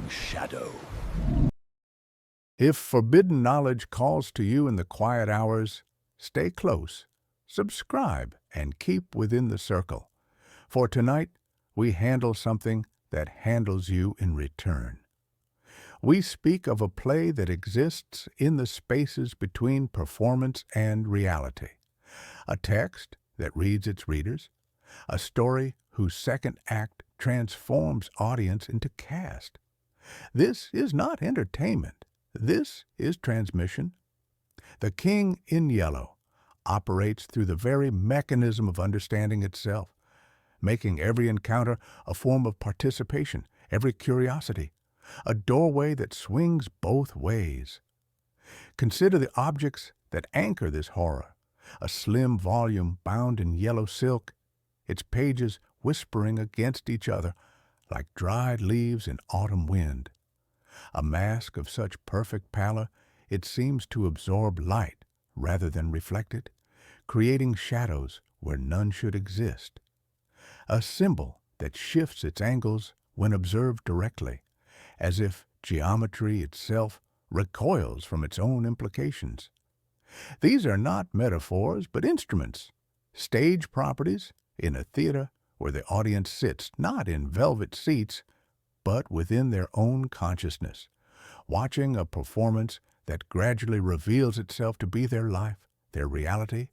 shadow. If forbidden knowledge calls to you in the quiet hours, stay close, subscribe, and keep within the circle. For tonight, we handle something that handles you in return. We speak of a play that exists in the spaces between performance and reality. A text that reads its readers. A story whose second act transforms audience into cast. This is not entertainment. This is transmission. The King in Yellow operates through the very mechanism of understanding itself, making every encounter a form of participation, every curiosity, a doorway that swings both ways. Consider the objects that anchor this horror. A slim volume bound in yellow silk, its pages whispering against each other like dried leaves in autumn wind. A mask of such perfect pallor it seems to absorb light rather than reflect it, creating shadows where none should exist. A symbol that shifts its angles when observed directly, as if geometry itself recoils from its own implications. These are not metaphors, but instruments, stage properties in a theater where the audience sits not in velvet seats, but within their own consciousness, watching a performance that gradually reveals itself to be their life, their reality,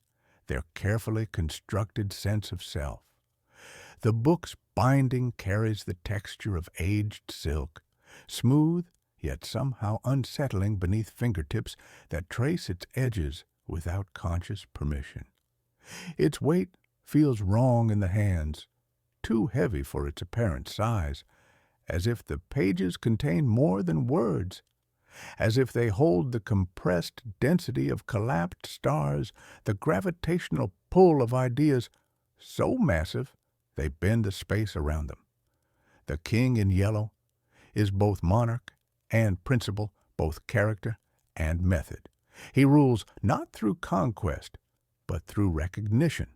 their carefully constructed sense of self. The book's binding carries the texture of aged silk, smooth yet somehow unsettling beneath fingertips that trace its edges without conscious permission. Its weight feels wrong in the hands, too heavy for its apparent size, as if the pages contain more than words, as if they hold the compressed density of collapsed stars, the gravitational pull of ideas so massive they bend the space around them. The King in Yellow is both monarch and principle, both character and method. He rules not through conquest, but through recognition.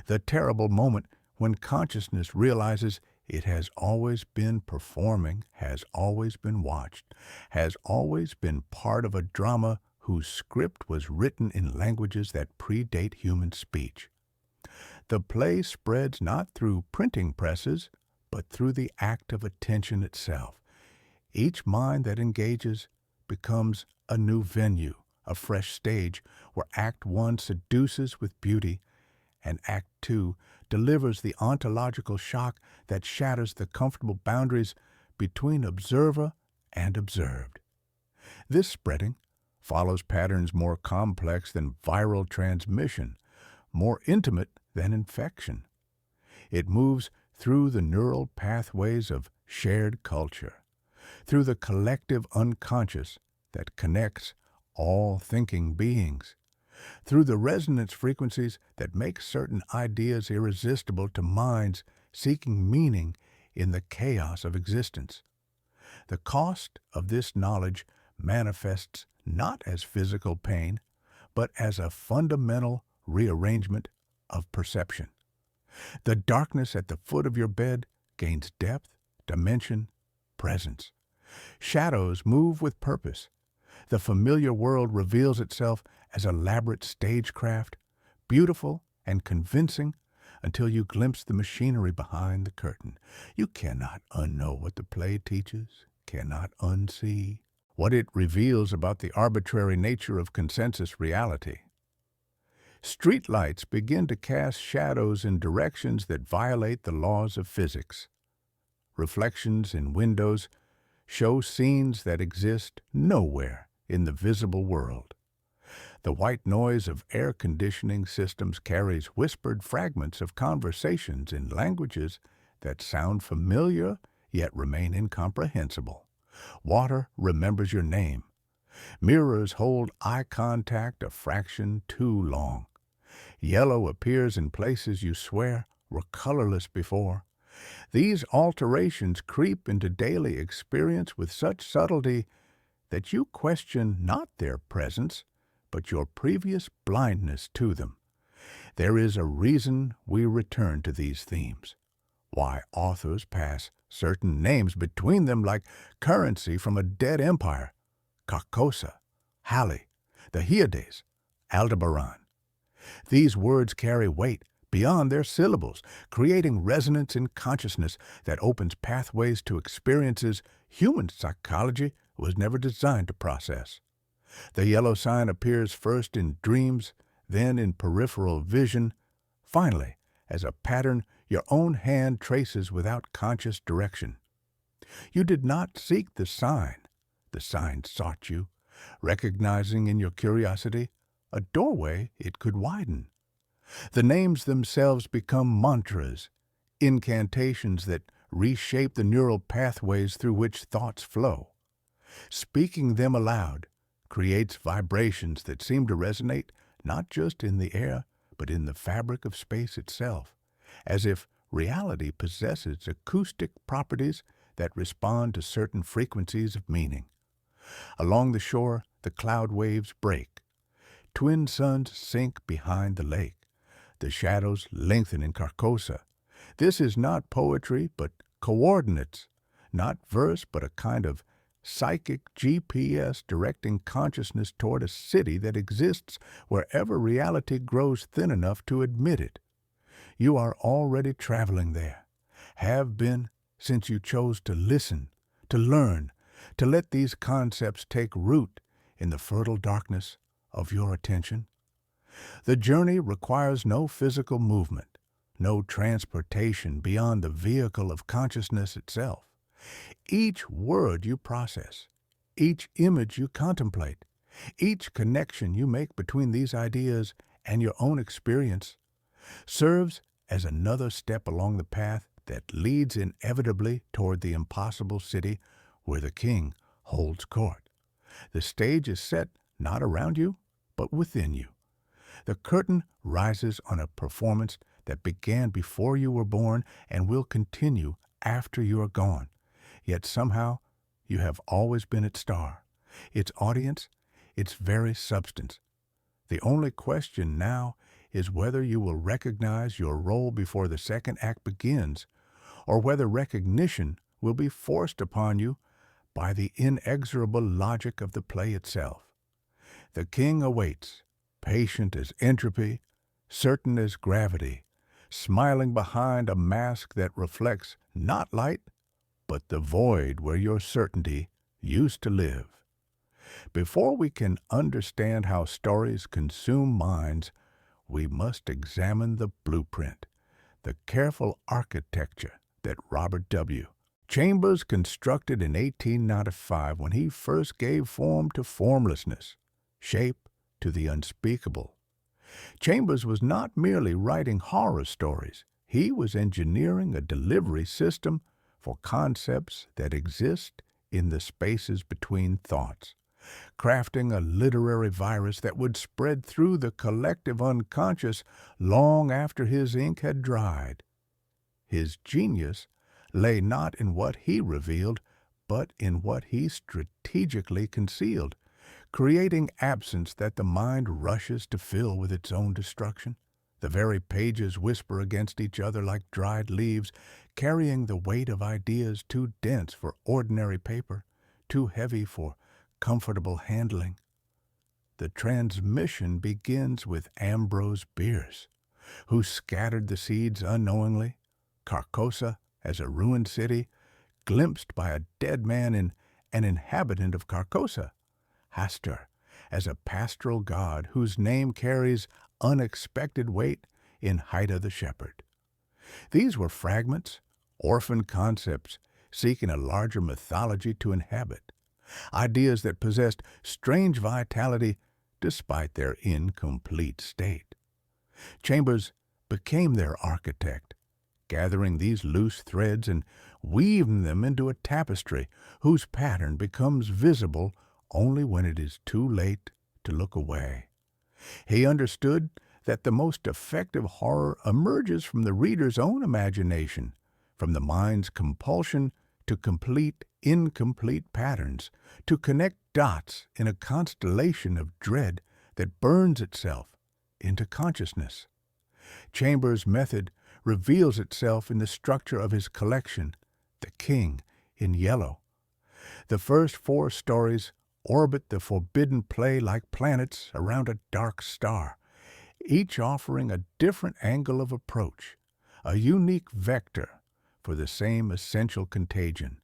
The terrible moment when consciousness realizes it has always been performing, has always been watched, has always been part of a drama whose script was written in languages that predate human speech. The play spreads not through printing presses, but through the act of attention itself. Each mind that engages becomes a new venue, a fresh stage where Act 1 seduces with beauty, and Act 2 delivers the ontological shock that shatters the comfortable boundaries between observer and observed. This spreading follows patterns more complex than viral transmission, more intimate than infection. It moves through the neural pathways of shared culture, through the collective unconscious that connects all thinking beings, through the resonance frequencies that make certain ideas irresistible to minds seeking meaning in the chaos of existence. The cost of this knowledge manifests not as physical pain, but as a fundamental rearrangement of perception. The darkness at the foot of your bed gains depth, dimension, presence. Shadows move with purpose. The familiar world reveals itself as elaborate stagecraft, beautiful and convincing until you glimpse the machinery behind the curtain. You cannot unknow what the play teaches, cannot unsee what it reveals about the arbitrary nature of consensus reality. Streetlights begin to cast shadows in directions that violate the laws of physics. Reflections in windows show scenes that exist nowhere in the visible world. The white noise of air conditioning systems carries whispered fragments of conversations in languages that sound familiar yet remain incomprehensible. Water remembers your name. Mirrors hold eye contact a fraction too long. Yellow appears in places you swear were colorless before. These alterations creep into daily experience with such subtlety that you question not their presence, but your previous blindness to them. There is a reason we return to these themes. why authors pass certain names between them like currency from a dead empire: Carcosa, Halley, the Hyades, Aldebaran. These words carry weight beyond their syllables, creating resonance in consciousness that opens pathways to experiences human psychology was never designed to process. The yellow sign appears first in dreams, then in peripheral vision, finally as a pattern your own hand traces without conscious direction. You did not seek the sign sought you, recognizing in your curiosity a doorway it could widen. The names themselves become mantras, incantations that reshape the neural pathways through which thoughts flow. Speaking them aloud creates vibrations that seem to resonate not just in the air, but in the fabric of space itself, as if reality possesses acoustic properties that respond to certain frequencies of meaning. Along the shore, the cloud waves break. Twin suns sink behind the lake. The shadows lengthen in Carcosa. This is not poetry, but coordinates, not verse, but a kind of psychic GPS directing consciousness toward a city that exists wherever reality grows thin enough to admit it. You are already traveling there, have been since you chose to listen, to learn, to let these concepts take root in the fertile darkness of your attention. The journey requires no physical movement, no transportation beyond the vehicle of consciousness itself. Each word you process, each image you contemplate, each connection you make between these ideas and your own experience serves as another step along the path that leads inevitably toward the impossible city where the king holds court. The stage is set not around you, but within you. The curtain rises on a performance that began before you were born and will continue after you are gone. Yet somehow you have always been its star, its audience, its very substance. The only question now is whether you will recognize your role before the second act begins, or whether recognition will be forced upon you by the inexorable logic of the play itself. The king awaits, patient as entropy, certain as gravity, smiling behind a mask that reflects not light, but the void where your certainty used to live. Before we can understand how stories consume minds, we must examine the blueprint, the careful architecture that Robert W. Chambers constructed in 1895 when he first gave form to formlessness, shape to the unspeakable. Chambers was not merely writing horror stories. He was engineering a delivery system for concepts that exist in the spaces between thoughts, crafting a literary virus that would spread through the collective unconscious long after his ink had dried. His genius lay not in what he revealed, but in what he strategically concealed, creating absence that the mind rushes to fill with its own destruction. The very pages whisper against each other like dried leaves, carrying the weight of ideas too dense for ordinary paper, too heavy for comfortable handling. The transmission begins with Ambrose Bierce, who scattered the seeds unknowingly. Carcosa, as a ruined city, glimpsed by a dead man in an inhabitant of Carcosa. Hastur, as a pastoral god whose name carries unexpected weight in Haida the shepherd. These were fragments, orphan concepts, seeking a larger mythology to inhabit, ideas that possessed strange vitality despite their incomplete state. Chambers became their architect, gathering these loose threads and weaving them into a tapestry whose pattern becomes visible only when it is too late to look away. He understood that the most effective horror emerges from the reader's own imagination, from the mind's compulsion to complete incomplete patterns, to connect dots in a constellation of dread that burns itself into consciousness. Chambers' method reveals itself in the structure of his collection, The King in Yellow. The first 4 stories orbit the forbidden play like planets around a dark star, each offering a different angle of approach, a unique vector for the same essential contagion.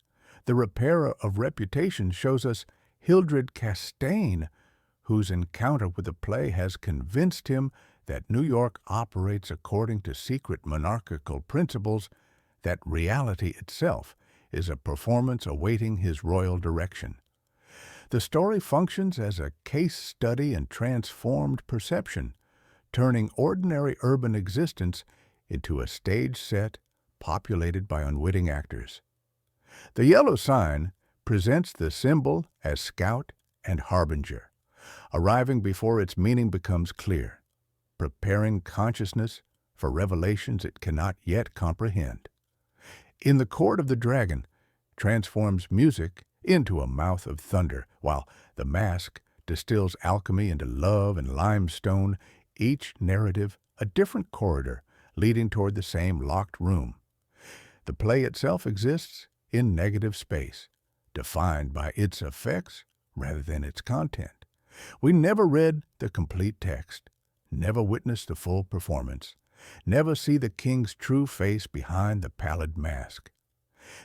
The repairer of reputation shows us Hildred Castaigne, whose encounter with the play has convinced him that New York operates according to secret monarchical principles, that reality itself is a performance awaiting his royal direction. The story functions as a case study in transformed perception, turning ordinary urban existence into a stage set populated by unwitting actors. The yellow sign presents the symbol as scout and harbinger, arriving before its meaning becomes clear, preparing consciousness for revelations it cannot yet comprehend. In the Court of the Dragon transforms music into a mouth of thunder, while the mask distills alchemy into love and limestone, each narrative a different corridor leading toward the same locked room. The play itself exists in negative space, defined by its effects rather than its content. We never read the complete text, never witnessed the full performance, never see the king's true face behind the pallid mask.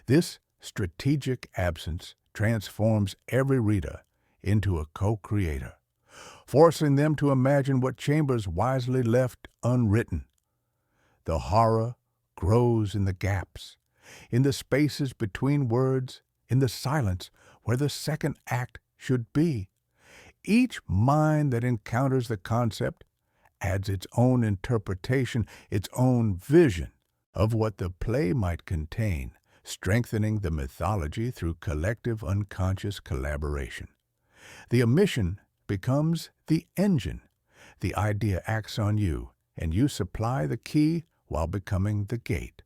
This strategic absence transforms every reader into a co-creator, forcing them to imagine what Chambers wisely left unwritten. The horror grows in the gaps, in the spaces between words, in the silence where the second act should be. Each mind that encounters the concept adds its own interpretation, its own vision of what the play might contain, strengthening the mythology through collective unconscious collaboration. The omission becomes the engine. The idea acts on you, and you supply the key while becoming the gate.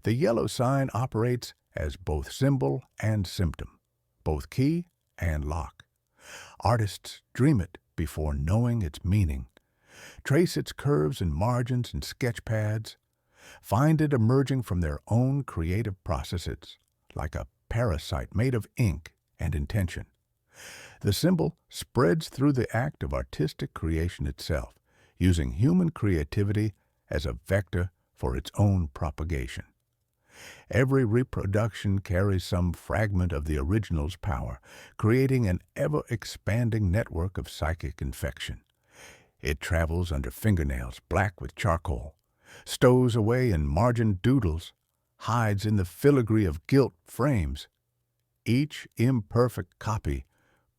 The yellow sign operates as both symbol and symptom, both key and lock. Artists dream it before knowing its meaning, trace its curves and margins in sketch pads, find it emerging from their own creative processes, like a parasite made of ink and intention. The symbol spreads through the act of artistic creation itself, using human creativity as a vector for its own propagation. Every reproduction carries some fragment of the original's power, creating an ever-expanding network of psychic infection. It travels under fingernails black with charcoal, stows away in margin doodles, hides in the filigree of gilt frames. Each imperfect copy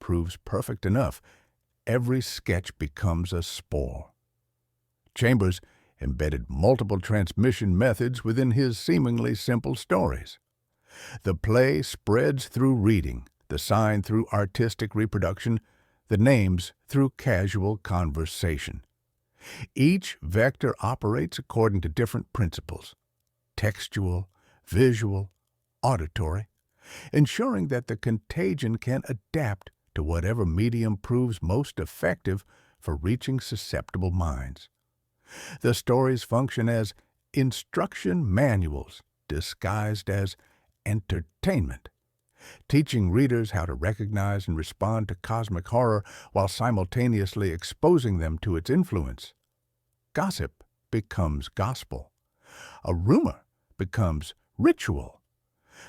proves perfect enough. Every sketch becomes a spore. Chambers embedded multiple transmission methods within his seemingly simple stories. The play spreads through reading, the sign through artistic reproduction, the names through casual conversation. Each vector operates according to different principles: textual, visual, auditory, ensuring that the contagion can adapt to whatever medium proves most effective for reaching susceptible minds. The stories function as instruction manuals disguised as entertainment, teaching readers how to recognize and respond to cosmic horror while simultaneously exposing them to its influence. Gossip becomes gospel. A rumor becomes ritual.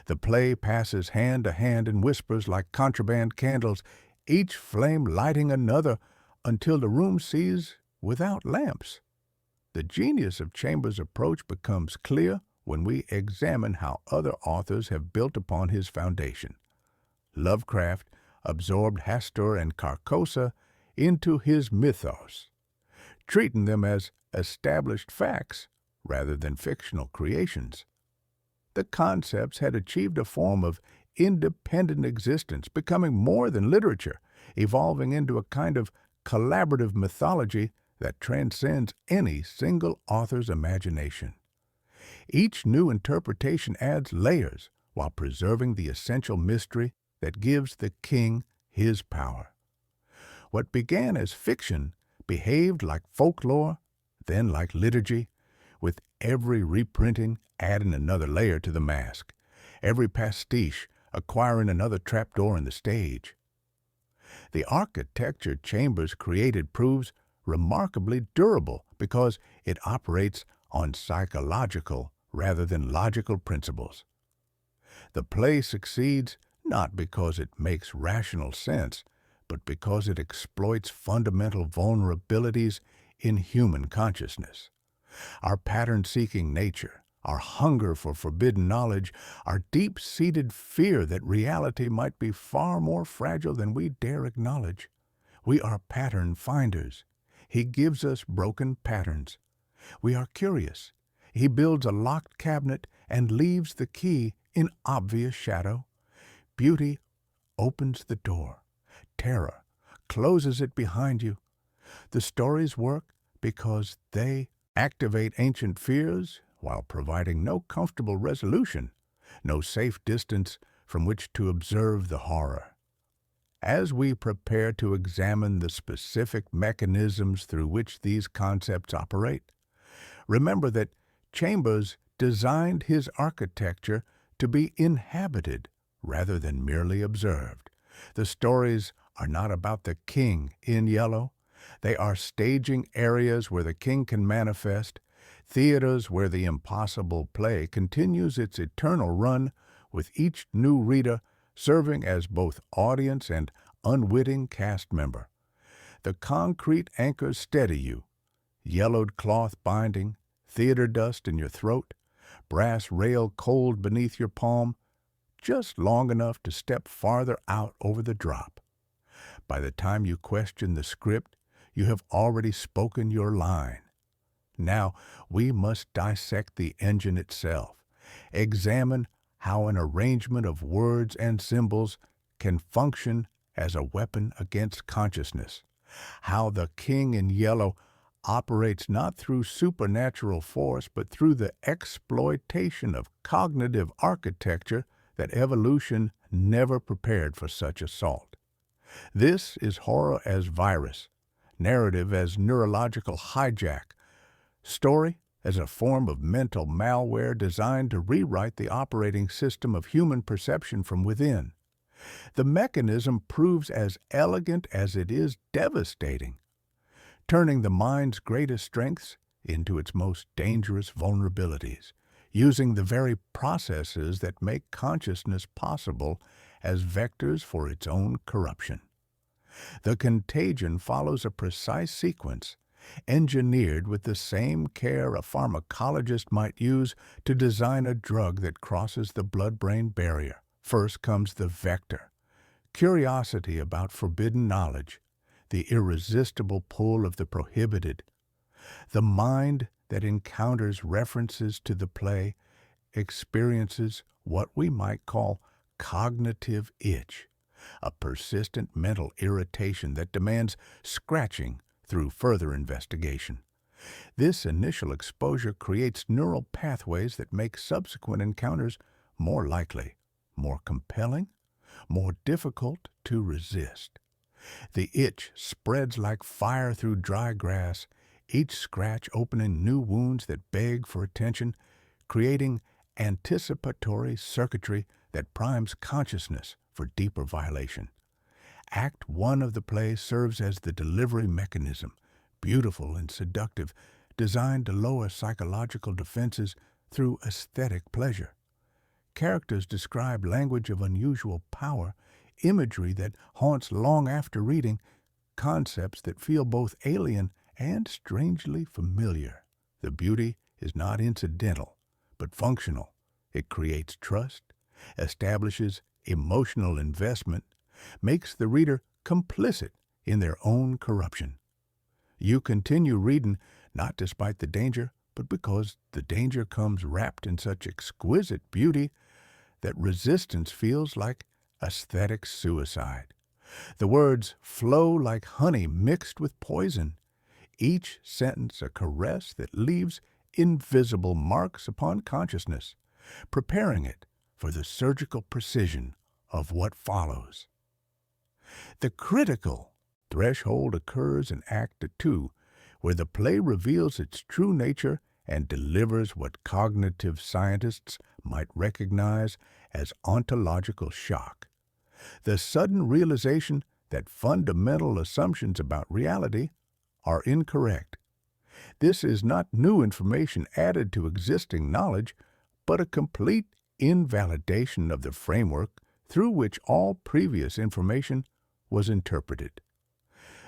The play passes hand to hand in whispers like contraband candles, each flame lighting another until the room sees without lamps. The genius of Chambers' approach becomes clear when we examine how other authors have built upon his foundation. Lovecraft absorbed Hastur and Carcosa into his mythos, treating them as established facts rather than fictional creations. The concepts had achieved a form of independent existence, becoming more than literature, evolving into a kind of collaborative mythology that transcends any single author's imagination. Each new interpretation adds layers while preserving the essential mystery that gives the king his power. What began as fiction behaved like folklore, then like liturgy, with every reprinting adding another layer to the mask, every pastiche acquiring another trapdoor in the stage. The architecture Chambers created proves remarkably durable because it operates on psychological rather than logical principles. The play succeeds not because it makes rational sense, but because it exploits fundamental vulnerabilities in human consciousness. Our pattern-seeking nature, our hunger for forbidden knowledge, our deep-seated fear that reality might be far more fragile than we dare acknowledge. We are pattern finders. He gives us broken patterns. We are curious. He builds a locked cabinet and leaves the key in obvious shadow. Beauty opens the door. Terror closes it behind you. The stories work because they activate ancient fears while providing no comfortable resolution, no safe distance from which to observe the horror. As we prepare to examine the specific mechanisms through which these concepts operate, remember that Chambers designed his architecture to be inhabited rather than merely observed. The stories are not about the king in yellow. They are staging areas where the king can manifest, theaters where the impossible play continues its eternal run, with each new reader serving as both audience and unwitting cast member. The concrete anchors steady you, yellowed cloth binding, theater dust in your throat, brass rail cold beneath your palm, just long enough to step farther out over the drop. By the time you question the script, you have already spoken your line. Now we must dissect the engine itself, examine how an arrangement of words and symbols can function as a weapon against consciousness, how the king in yellow operates not through supernatural force but through the exploitation of cognitive architecture that evolution never prepared for such assault. This is horror as virus, narrative as neurological hijack, story as a form of mental malware designed to rewrite the operating system of human perception from within. The mechanism proves as elegant as it is devastating, turning the mind's greatest strengths into its most dangerous vulnerabilities, using the very processes that make consciousness possible as vectors for its own corruption. The contagion follows a precise sequence, engineered with the same care a pharmacologist might use to design a drug that crosses the blood-brain barrier. First comes the vector, curiosity about forbidden knowledge, the irresistible pull of the prohibited. The mind that encounters references to the play experiences what we might call cognitive itch, a persistent mental irritation that demands scratching through further investigation. This initial exposure creates neural pathways that make subsequent encounters more likely, more compelling, more difficult to resist. The itch spreads like fire through dry grass, each scratch opening new wounds that beg for attention, creating anticipatory circuitry that primes consciousness for deeper violation. Act 1 of the play serves as the delivery mechanism, beautiful and seductive, designed to lower psychological defenses through aesthetic pleasure. Characters describe language of unusual power, imagery that haunts long after reading, concepts that feel both alien and strangely familiar. The beauty is not incidental, but functional. It creates trust, establishes emotional investment, makes the reader complicit in their own corruption. You continue reading not despite the danger, but because the danger comes wrapped in such exquisite beauty that resistance feels like aesthetic suicide. The words flow like honey mixed with poison, each sentence a caress that leaves invisible marks upon consciousness, preparing it for the surgical precision of what follows. The critical threshold occurs in Act 2, where the play reveals its true nature and delivers what cognitive scientists might recognize as ontological shock. The sudden realization that fundamental assumptions about reality are incorrect. This is not new information added to existing knowledge, but a complete invalidation of the framework through which all previous information was interpreted.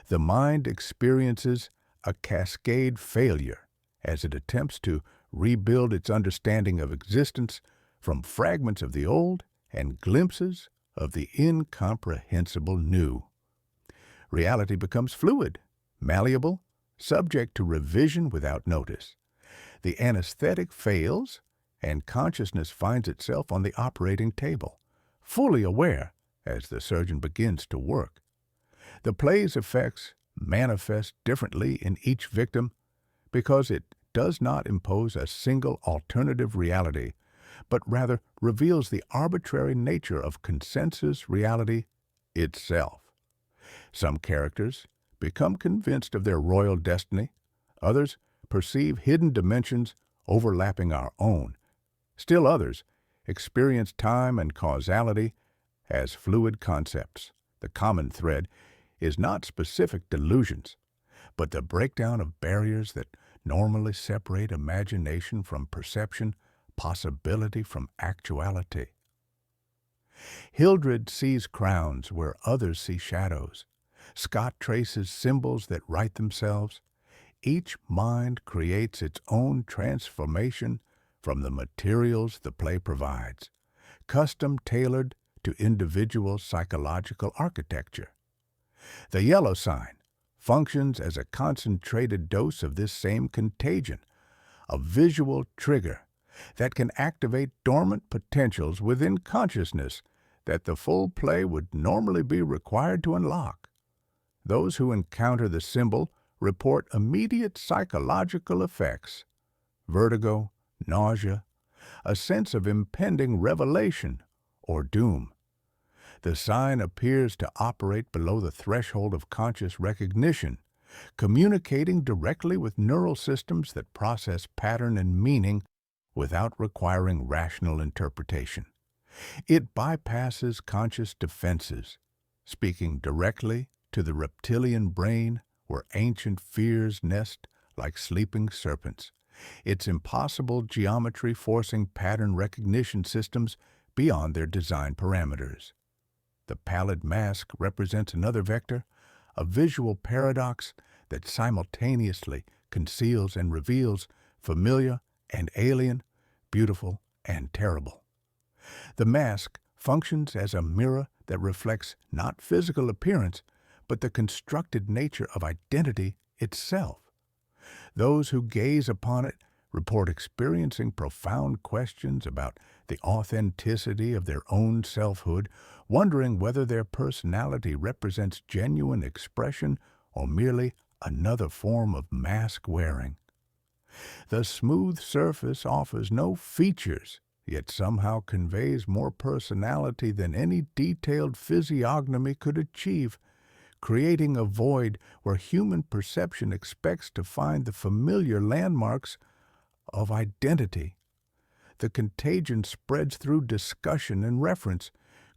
The mind experiences a cascade failure as it attempts to rebuild its understanding of existence from fragments of the old and glimpses of the incomprehensible new. Reality becomes fluid, malleable, subject to revision without notice. The anesthetic fails, and consciousness finds itself on the operating table, fully aware as the surgeon begins to work. The play's effects manifest differently in each victim because it does not impose a single alternative reality, but rather reveals the arbitrary nature of consensus reality itself. Some characters become convinced of their royal destiny, others perceive hidden dimensions overlapping our own. Still others experience time and causality as fluid concepts. The common thread is not specific delusions, but the breakdown of barriers that normally separate imagination from perception, possibility from actuality. Hildred sees crowns where others see shadows. Scott traces symbols that write themselves. Each mind creates its own transformation from the materials the play provides, custom-tailored to individual psychological architecture. The yellow sign functions as a concentrated dose of this same contagion, a visual trigger that can activate dormant potentials within consciousness that the full play would normally be required to unlock. Those who encounter the symbol report immediate psychological effects: vertigo, nausea, a sense of impending revelation or doom. The sign appears to operate below the threshold of conscious recognition, communicating directly with neural systems that process pattern and meaning without requiring rational interpretation. It bypasses conscious defenses, speaking directly to the reptilian brain where ancient fears nest like sleeping serpents, its impossible geometry forcing pattern recognition systems beyond their design parameters. The pallid mask represents another vector, a visual paradox that simultaneously conceals and reveals familiar and alien, beautiful and terrible. The mask functions as a mirror that reflects not physical appearance, but the constructed nature of identity itself. Those who gaze upon it report experiencing profound questions about the authenticity of their own selfhood, wondering whether their personality represents genuine expression or merely another form of mask-wearing. The smooth surface offers no features, yet somehow conveys more personality than any detailed physiognomy could achieve, creating a void where human perception expects to find the familiar landmarks of identity. The contagion spreads through discussion and reference,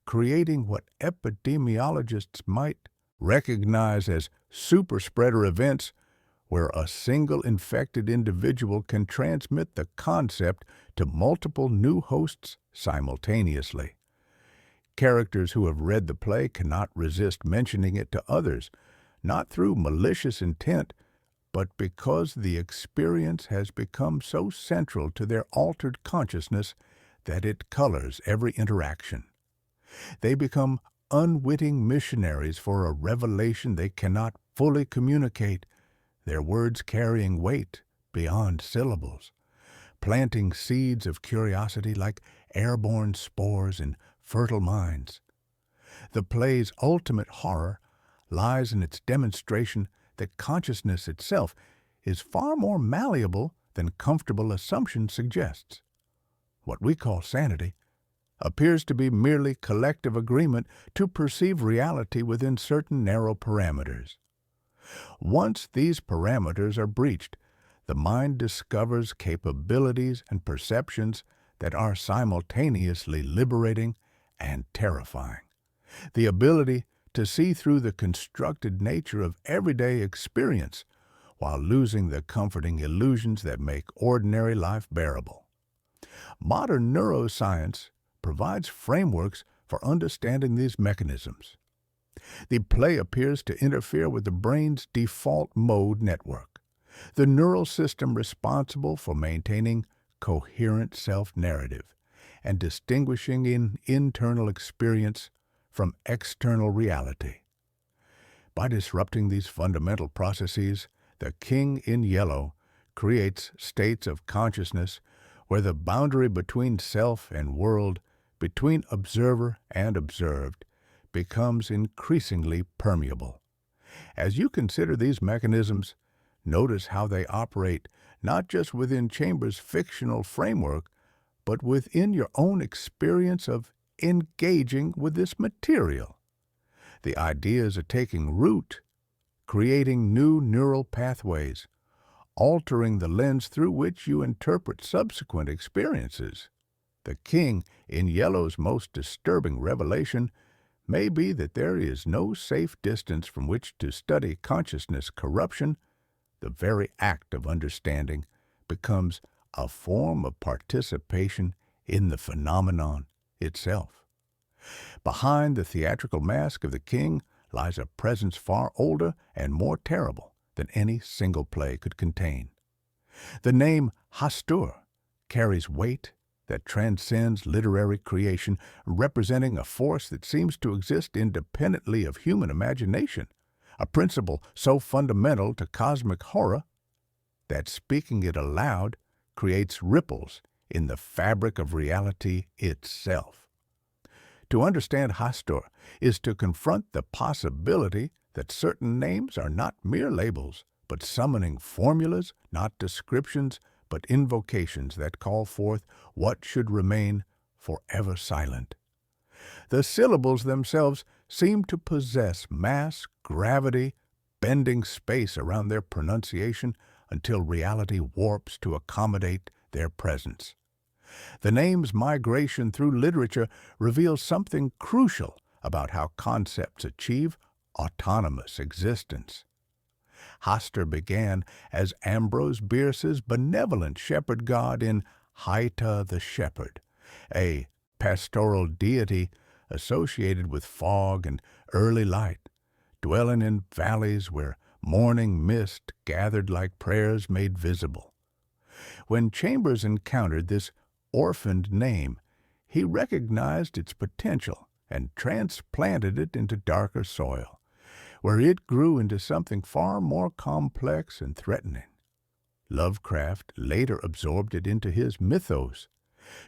creating what epidemiologists might recognize as superspreader events, where a single infected individual can transmit the concept to multiple new hosts simultaneously. Characters who have read the play cannot resist mentioning it to others, not through malicious intent, but because the experience has become so central to their altered consciousness that it colors every interaction. They become unwitting missionaries for a revelation they cannot fully communicate, their words carrying weight beyond syllables, planting seeds of curiosity like airborne spores in fertile minds. The play's ultimate horror lies in its demonstration that consciousness itself is far more malleable than comfortable assumption suggests. What we call sanity appears to be merely collective agreement to perceive reality within certain narrow parameters. Once these parameters are breached, the mind discovers capabilities and perceptions that are simultaneously liberating and terrifying. The ability to see through the constructed nature of everyday experience while losing the comforting illusions that make ordinary life bearable. Modern neuroscience provides frameworks for understanding these mechanisms. The play appears to interfere with the brain's default mode network, the neural system responsible for maintaining coherent self-narrative and distinguishing internal experience from external reality. By disrupting these fundamental processes, the King in Yellow creates states of consciousness where the boundary between self and world, between observer and observed, becomes increasingly permeable. As you consider these mechanisms, notice how they operate not just within Chambers' fictional framework, but within your own experience of engaging with this material. The ideas are taking root, creating new neural pathways, altering the lens through which you interpret subsequent experiences. The King in Yellow's most disturbing revelation may be that there is no safe distance from which to study consciousness corruption. The very act of understanding becomes a form of participation in the phenomenon itself. Behind the theatrical mask of the King lies a presence far older and more terrible than any single play could contain. The name Hastur carries weight that transcends literary creation, representing a force that seems to exist independently of human imagination, a principle so fundamental to cosmic horror that speaking it aloud creates ripples in the fabric of reality itself. To understand Hastur is to confront the possibility that certain names are not mere labels, but summoning formulas, not descriptions, but invocations that call forth what should remain forever silent. The syllables themselves seem to possess mass, gravity, bending space around their pronunciation until reality warps to accommodate their presence. The name's migration through literature reveals something crucial about how concepts achieve autonomous existence. Hastur began as Ambrose Bierce's benevolent shepherd god in Haita the Shepherd, a pastoral deity associated with fog and early light, dwelling in valleys where morning mist gathered like prayers made visible. When Chambers encountered this orphaned name, he recognized its potential and transplanted it into darker soil, where it grew into something far more complex and threatening. Lovecraft later absorbed it into his Mythos,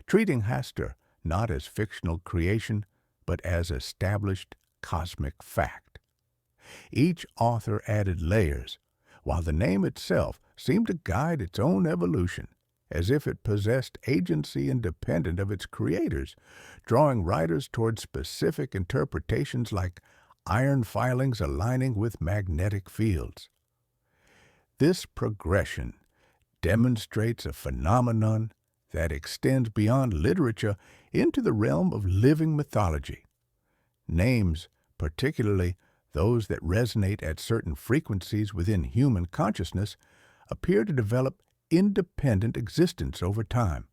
treating Hastur not as fictional creation, but as established cosmic fact. Each author added layers, while the name itself seemed to guide its own evolution, as if it possessed agency independent of its creators, drawing writers toward specific interpretations like iron filings aligning with magnetic fields. This progression demonstrates a phenomenon that extends beyond literature into the realm of living mythology. Names, particularly those that resonate at certain frequencies within human consciousness, appear to develop independent existence over time.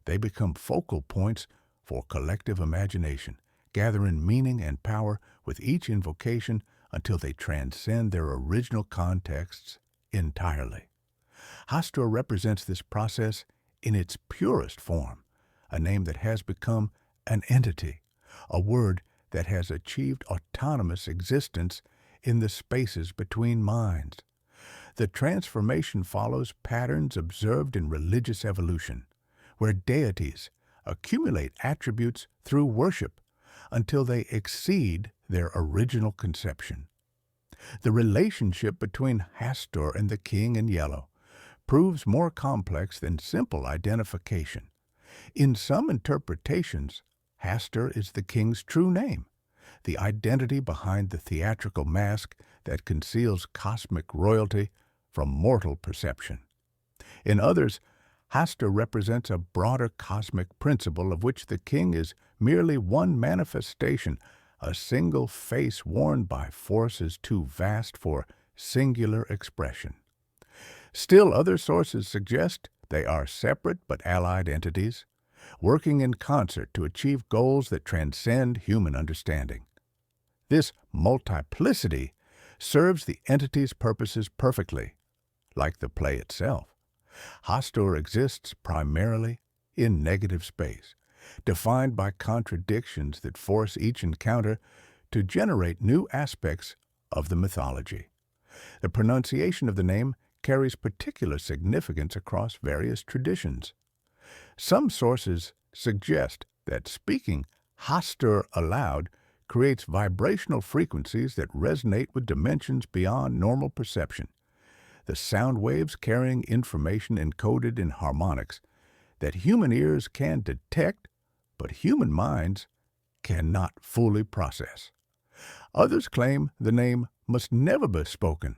They become focal points for collective imagination, gathering meaning and power with each invocation until they transcend their original contexts entirely. Hastur represents this process in its purest form, a name that has become an entity, a word that has achieved autonomous existence in the spaces between minds. The transformation follows patterns observed in religious evolution, where deities accumulate attributes through worship until they exceed their original conception. The relationship between Hastur and the King in Yellow proves more complex than simple identification. In some interpretations, Hastur is the king's true name, the identity behind the theatrical mask that conceals cosmic royalty from mortal perception. In others, Hastur represents a broader cosmic principle of which the king is merely one manifestation, a single face worn by forces too vast for singular expression. Still, other sources suggest they are separate but allied entities, working in concert to achieve goals that transcend human understanding. This multiplicity serves the entity's purposes perfectly, like the play itself. Hastur exists primarily in negative space, defined by contradictions that force each encounter to generate new aspects of the mythology. The pronunciation of the name carries particular significance across various traditions. Some sources suggest that speaking Hastur aloud creates vibrational frequencies that resonate with dimensions beyond normal perception. The sound waves carrying information encoded in harmonics that human ears can detect, but human minds cannot fully process. Others claim the name must never be spoken,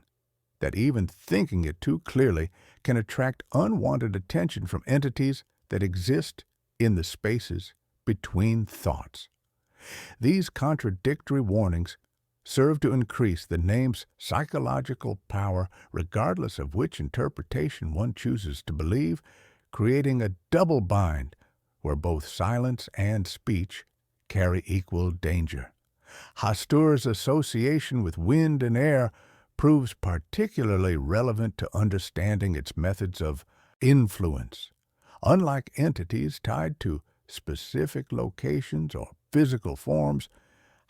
that even thinking it too clearly can attract unwanted attention from entities that exist in the spaces between thoughts. These contradictory warnings serve to increase the name's psychological power regardless of which interpretation one chooses to believe, creating a double bind where both silence and speech carry equal danger. Hastur's association with wind and air proves particularly relevant to understanding its methods of influence. Unlike entities tied to specific locations or physical forms,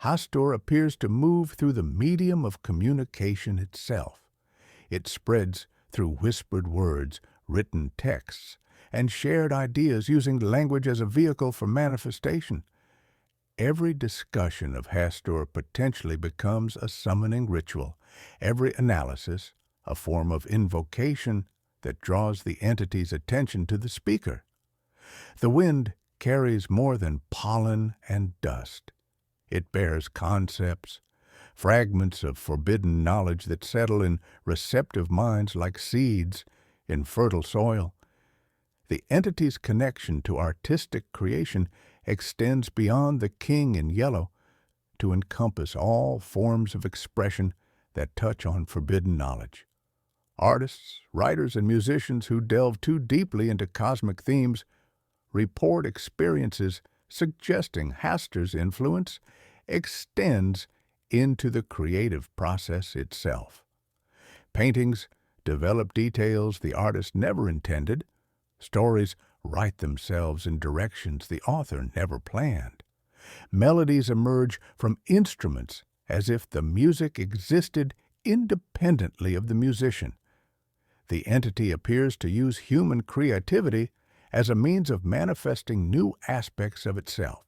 Hastur appears to move through the medium of communication itself. It spreads through whispered words, written texts, and shared ideas using language as a vehicle for manifestation. Every discussion of Hastur potentially becomes a summoning ritual, every analysis a form of invocation that draws the entity's attention to the speaker. The wind carries more than pollen and dust. It bears concepts, fragments of forbidden knowledge that settle in receptive minds like seeds in fertile soil. The entity's connection to artistic creation extends beyond the king in yellow to encompass all forms of expression that touch on forbidden knowledge. Artists, writers, and musicians who delve too deeply into cosmic themes report experiences suggesting Hastur's influence extends into the creative process itself. Paintings develop details the artist never intended. Stories write themselves in directions the author never planned. Melodies emerge from instruments as if the music existed independently of the musician. The entity appears to use human creativity as a means of manifesting new aspects of itself,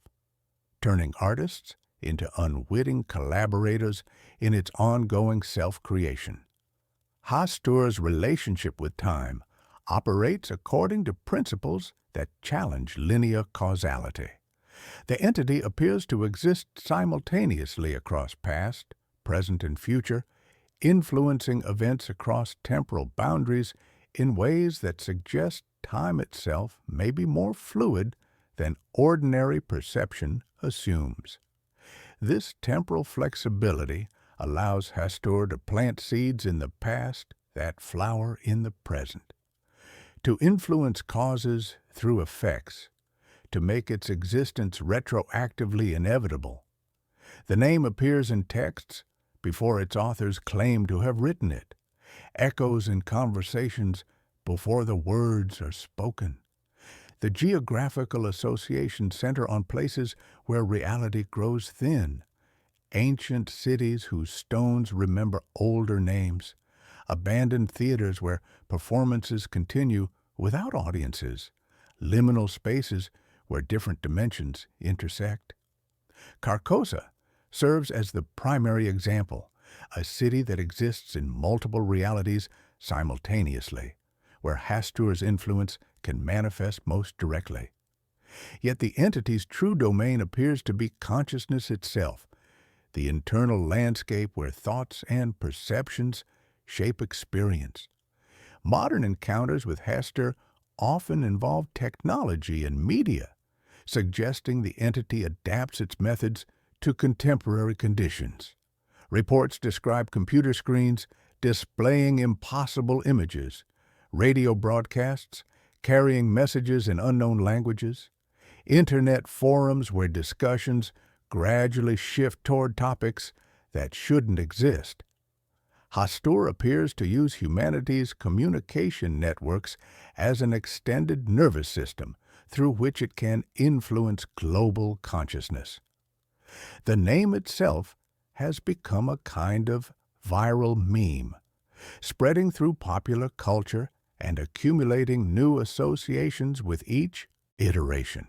turning artists into unwitting collaborators in its ongoing self-creation. Hastur's relationship with time operates according to principles that challenge linear causality. The entity appears to exist simultaneously across past, present, and future, influencing events across temporal boundaries in ways that suggest time itself may be more fluid than ordinary perception assumes. This temporal flexibility allows Hastur to plant seeds in the past that flower in the present, to influence causes through effects, to make its existence retroactively inevitable. The name appears in texts before its authors claim to have written it, echoes in conversations before the words are spoken. The geographical associations center on places where reality grows thin, ancient cities whose stones remember older names, abandoned theaters where performances continue without audiences, liminal spaces where different dimensions intersect. Carcosa serves as the primary example, a city that exists in multiple realities simultaneously, where Hastur's influence can manifest most directly. Yet the entity's true domain appears to be consciousness itself, the internal landscape where thoughts and perceptions shape experience. Modern encounters with Hastur often involve technology and media, suggesting the entity adapts its methods to contemporary conditions. Reports describe computer screens displaying impossible images, radio broadcasts carrying messages in unknown languages, internet forums where discussions gradually shift toward topics that shouldn't exist. Hastur appears to use humanity's communication networks as an extended nervous system through which it can influence global consciousness. The name itself has become a kind of viral meme, spreading through popular culture and accumulating new associations with each iteration.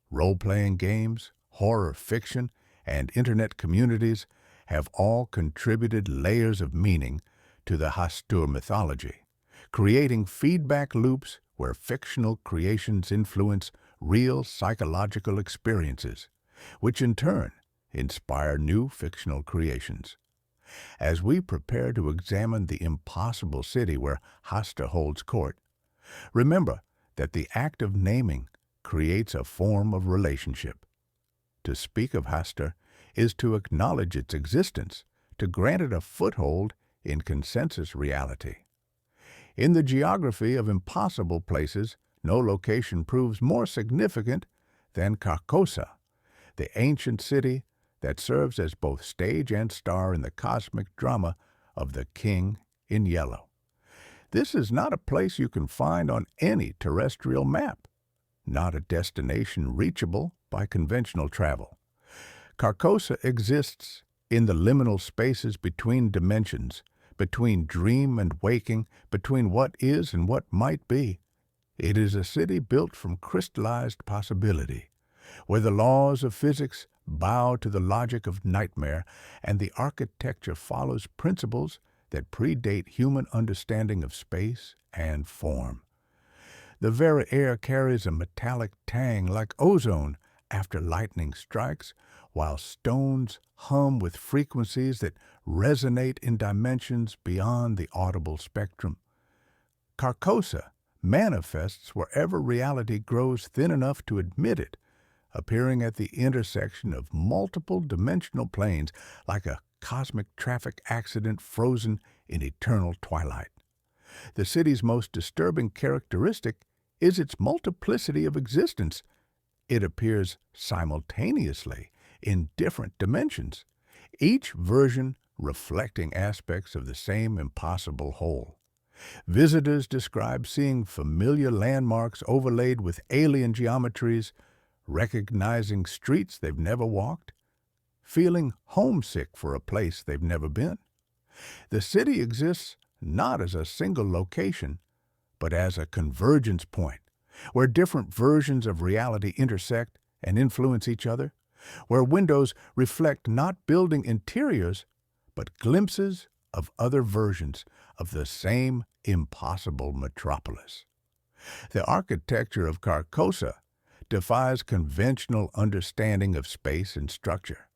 Role-playing games, horror fiction, and internet communities have all contributed layers of meaning to the Hastur mythology, creating feedback loops where fictional creations influence real psychological experiences, which in turn inspire new fictional creations. As we prepare to examine the impossible city where Hastur holds court, remember that the act of naming creates a form of relationship. To speak of Hastur is to acknowledge its existence, to grant it a foothold in consensus reality. In the geography of impossible places, no location proves more significant than Carcosa, the ancient city that serves as both stage and star in the cosmic drama of the King in Yellow. This is not a place you can find on any terrestrial map, not a destination reachable by conventional travel. Carcosa exists in the liminal spaces between dimensions, between dream and waking, between what is and what might be. It is a city built from crystallized possibility, where the laws of physics bow to the logic of nightmare and the architecture follows principles that predate human understanding of space and form. The very air carries a metallic tang like ozone after lightning strikes, while stones hum with frequencies that resonate in dimensions beyond the audible spectrum. Carcosa manifests wherever reality grows thin enough to admit it, appearing at the intersection of multiple dimensional planes like a cosmic traffic accident frozen in eternal twilight. The city's most disturbing characteristic is its multiplicity of existence. It appears simultaneously in different dimensions, each version reflecting aspects of the same impossible whole. Visitors describe seeing familiar landmarks overlaid with alien geometries, recognizing streets they've never walked, feeling homesick for a place they've never been. The city exists not as a single location, but as a convergence point, where different versions of reality intersect and influence each other, where windows reflect not building interiors, but glimpses of other versions of the same impossible metropolis. The architecture of Carcosa defies conventional understanding of space and structure.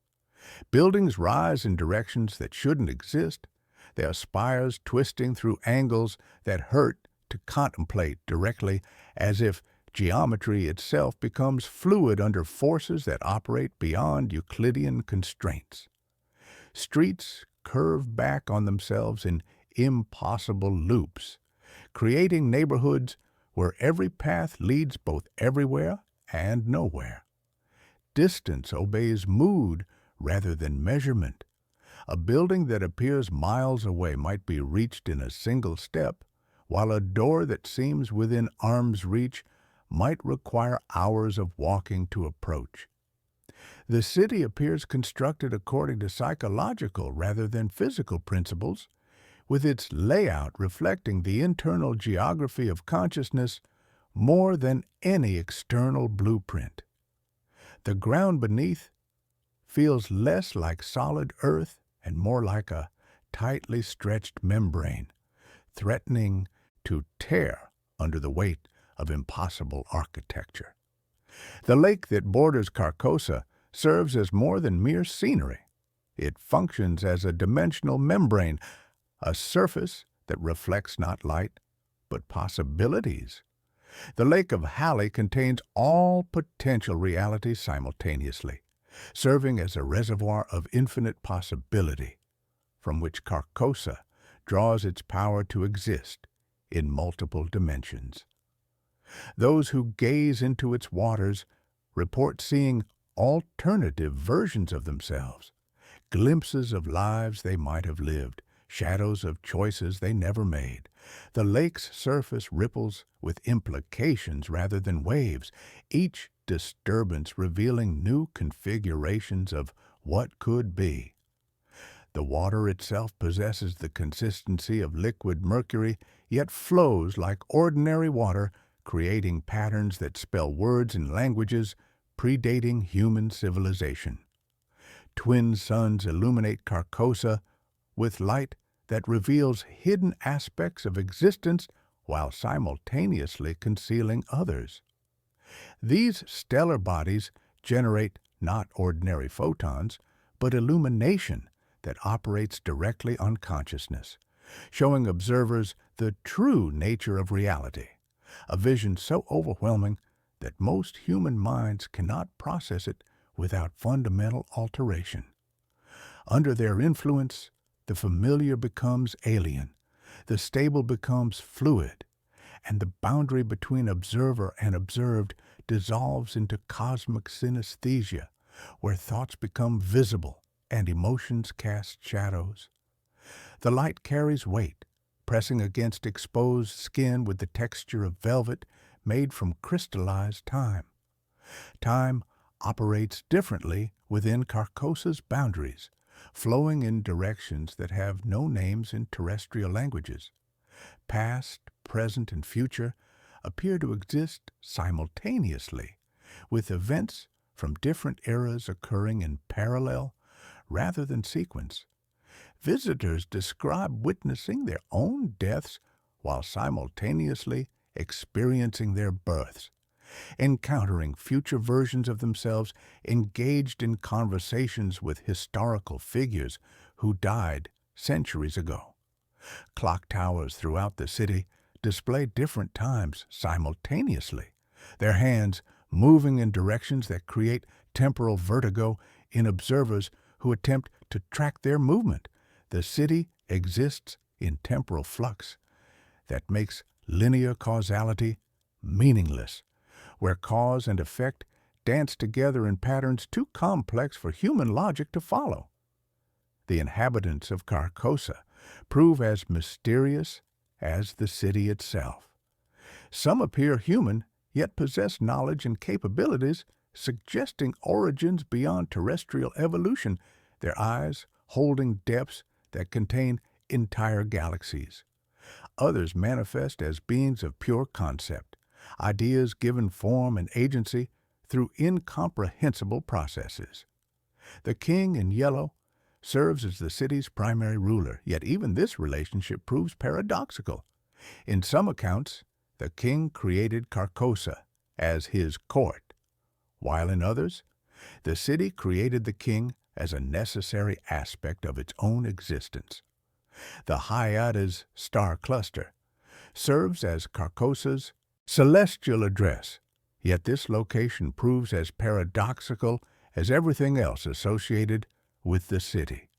Buildings rise in directions that shouldn't exist, their spires twisting through angles that hurt to contemplate directly, as if geometry itself becomes fluid under forces that operate beyond Euclidean constraints. Streets curve back on themselves in impossible loops, creating neighborhoods where every path leads both everywhere and nowhere. Distance obeys mood rather than measurement. A building that appears miles away might be reached in a single step, while a door that seems within arm's reach might require hours of walking to approach. The city appears constructed according to psychological rather than physical principles, with its layout reflecting the internal geography of consciousness more than any external blueprint. The ground beneath feels less like solid earth and more like a tightly stretched membrane, threatening to tear under the weight of impossible architecture. The lake that borders Carcosa serves as more than mere scenery. It functions as a dimensional membrane, a surface that reflects not light, but possibilities. The Lake of Halley contains all potential realities simultaneously, serving as a reservoir of infinite possibility, from which Carcosa draws its power to exist in multiple dimensions. Those who gaze into its waters report seeing alternative versions of themselves, glimpses of lives they might have lived, shadows of choices they never made. The lake's surface ripples with implications rather than waves, each disturbance revealing new configurations of what could be. The water itself possesses the consistency of liquid mercury, yet flows like ordinary water, creating patterns that spell words and languages predating human civilization. Twin suns illuminate Carcosa with light that reveals hidden aspects of existence while simultaneously concealing others. These stellar bodies generate not ordinary photons, but illumination that operates directly on consciousness, showing observers the true nature of reality, a vision so overwhelming that most human minds cannot process it without fundamental alteration. Under their influence, the familiar becomes alien, the stable becomes fluid, and the boundary between observer and observed dissolves into cosmic synesthesia, where thoughts become visible and emotions cast shadows. The light carries weight, pressing against exposed skin with the texture of velvet made from crystallized time. Time operates differently within Carcosa's boundaries, flowing in directions that have no names in terrestrial languages. Past, present, and future appear to exist simultaneously, with events from different eras occurring in parallel rather than sequence. Visitors describe witnessing their own deaths while simultaneously experiencing their births, encountering future versions of themselves, engaged in conversations with historical figures who died centuries ago. Clock towers throughout the city display different times simultaneously, their hands moving in directions that create temporal vertigo in observers who attempt to track their movement. The city exists in temporal flux that makes linear causality meaningless, where cause and effect dance together in patterns too complex for human logic to follow. The inhabitants of Carcosa prove as mysterious as the city itself. Some appear human, yet possess knowledge and capabilities, suggesting origins beyond terrestrial evolution, their eyes holding depths that contain entire galaxies. Others manifest as beings of pure concept, ideas given form and agency through incomprehensible processes. The king in yellow serves as the city's primary ruler, yet even this relationship proves paradoxical. In some accounts, the king created Carcosa as his court, while in others, the city created the king as a necessary aspect of its own existence. The Hyades star cluster serves as Carcosa's celestial address, yet this location proves as paradoxical as everything else associated with the city.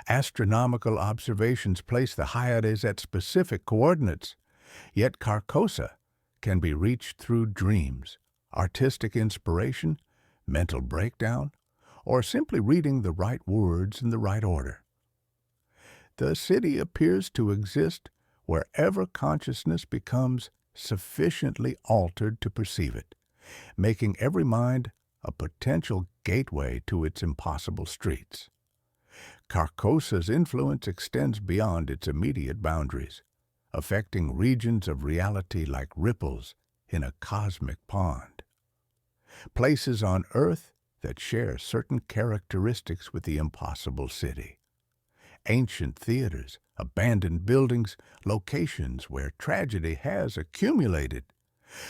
Astronomical observations place the Hyades at specific coordinates, yet Carcosa can be reached through dreams, artistic inspiration, mental breakdown, or simply reading the right words in the right order. The city appears to exist wherever consciousness becomes sufficiently altered to perceive it, making every mind a potential gateway to its impossible streets. Carcosa's influence extends beyond its immediate boundaries, affecting regions of reality like ripples in a cosmic pond. Places on Earth that share certain characteristics with the impossible city. Ancient theaters, abandoned buildings, locations where tragedy has accumulated,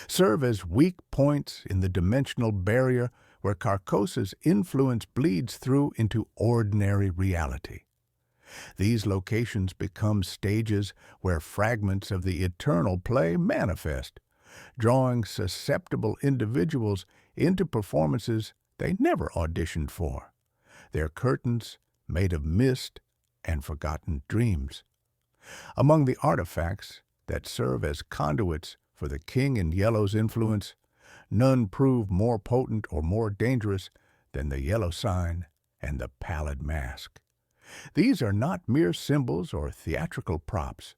serve as weak points in the dimensional barrier where Carcosa's influence bleeds through into ordinary reality. These locations become stages where fragments of the eternal play manifest, drawing susceptible individuals into performances they never auditioned for, their curtains made of mist and forgotten dreams. Among the artifacts that serve as conduits for the King in Yellow's influence, none prove more potent or more dangerous than the yellow sign and the pallid mask. These are not mere symbols or theatrical props,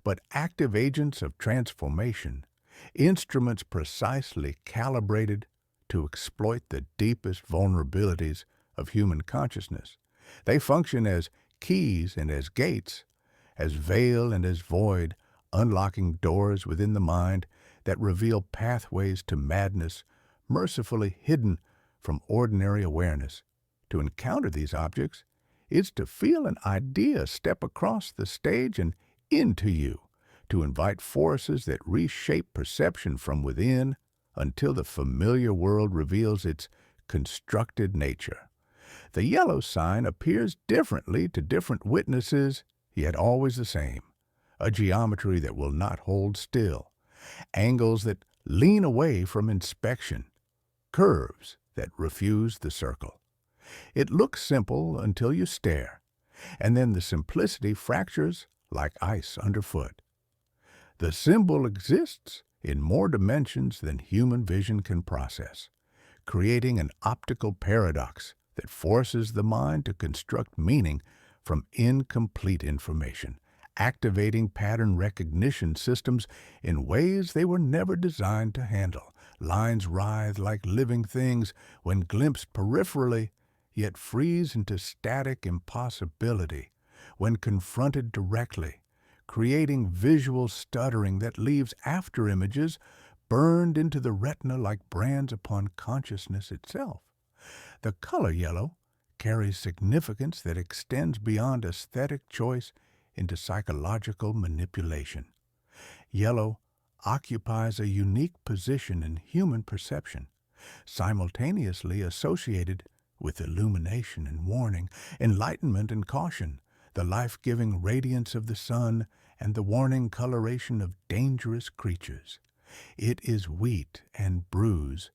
but active agents of transformation, instruments precisely calibrated to exploit the deepest vulnerabilities of human consciousness. They function as keys and as gates, as veil and as void, unlocking doors within the mind that reveal pathways to madness mercifully hidden from ordinary awareness. To encounter these objects is to feel an idea step across the stage and into you, to invite forces that reshape perception from within until the familiar world reveals its constructed nature. The yellow sign appears differently to different witnesses, yet always the same, a geometry that will not hold still, angles that lean away from inspection, curves that refuse the circle. It looks simple until you stare, and then the simplicity fractures like ice underfoot. The symbol exists in more dimensions than human vision can process, creating an optical paradox that forces the mind to construct meaning from incomplete information, activating pattern recognition systems in ways they were never designed to handle. Lines writhe like living things when glimpsed peripherally, yet freeze into static impossibility when confronted directly, creating visual stuttering that leaves afterimages burned into the retina like brands upon consciousness itself. The color yellow carries significance that extends beyond aesthetic choice into psychological manipulation. Yellow occupies a unique position in human perception, simultaneously associated with illumination and warning, enlightenment and caution, the life-giving radiance of the sun and the warning coloration of dangerous creatures. It is wheat and bruise,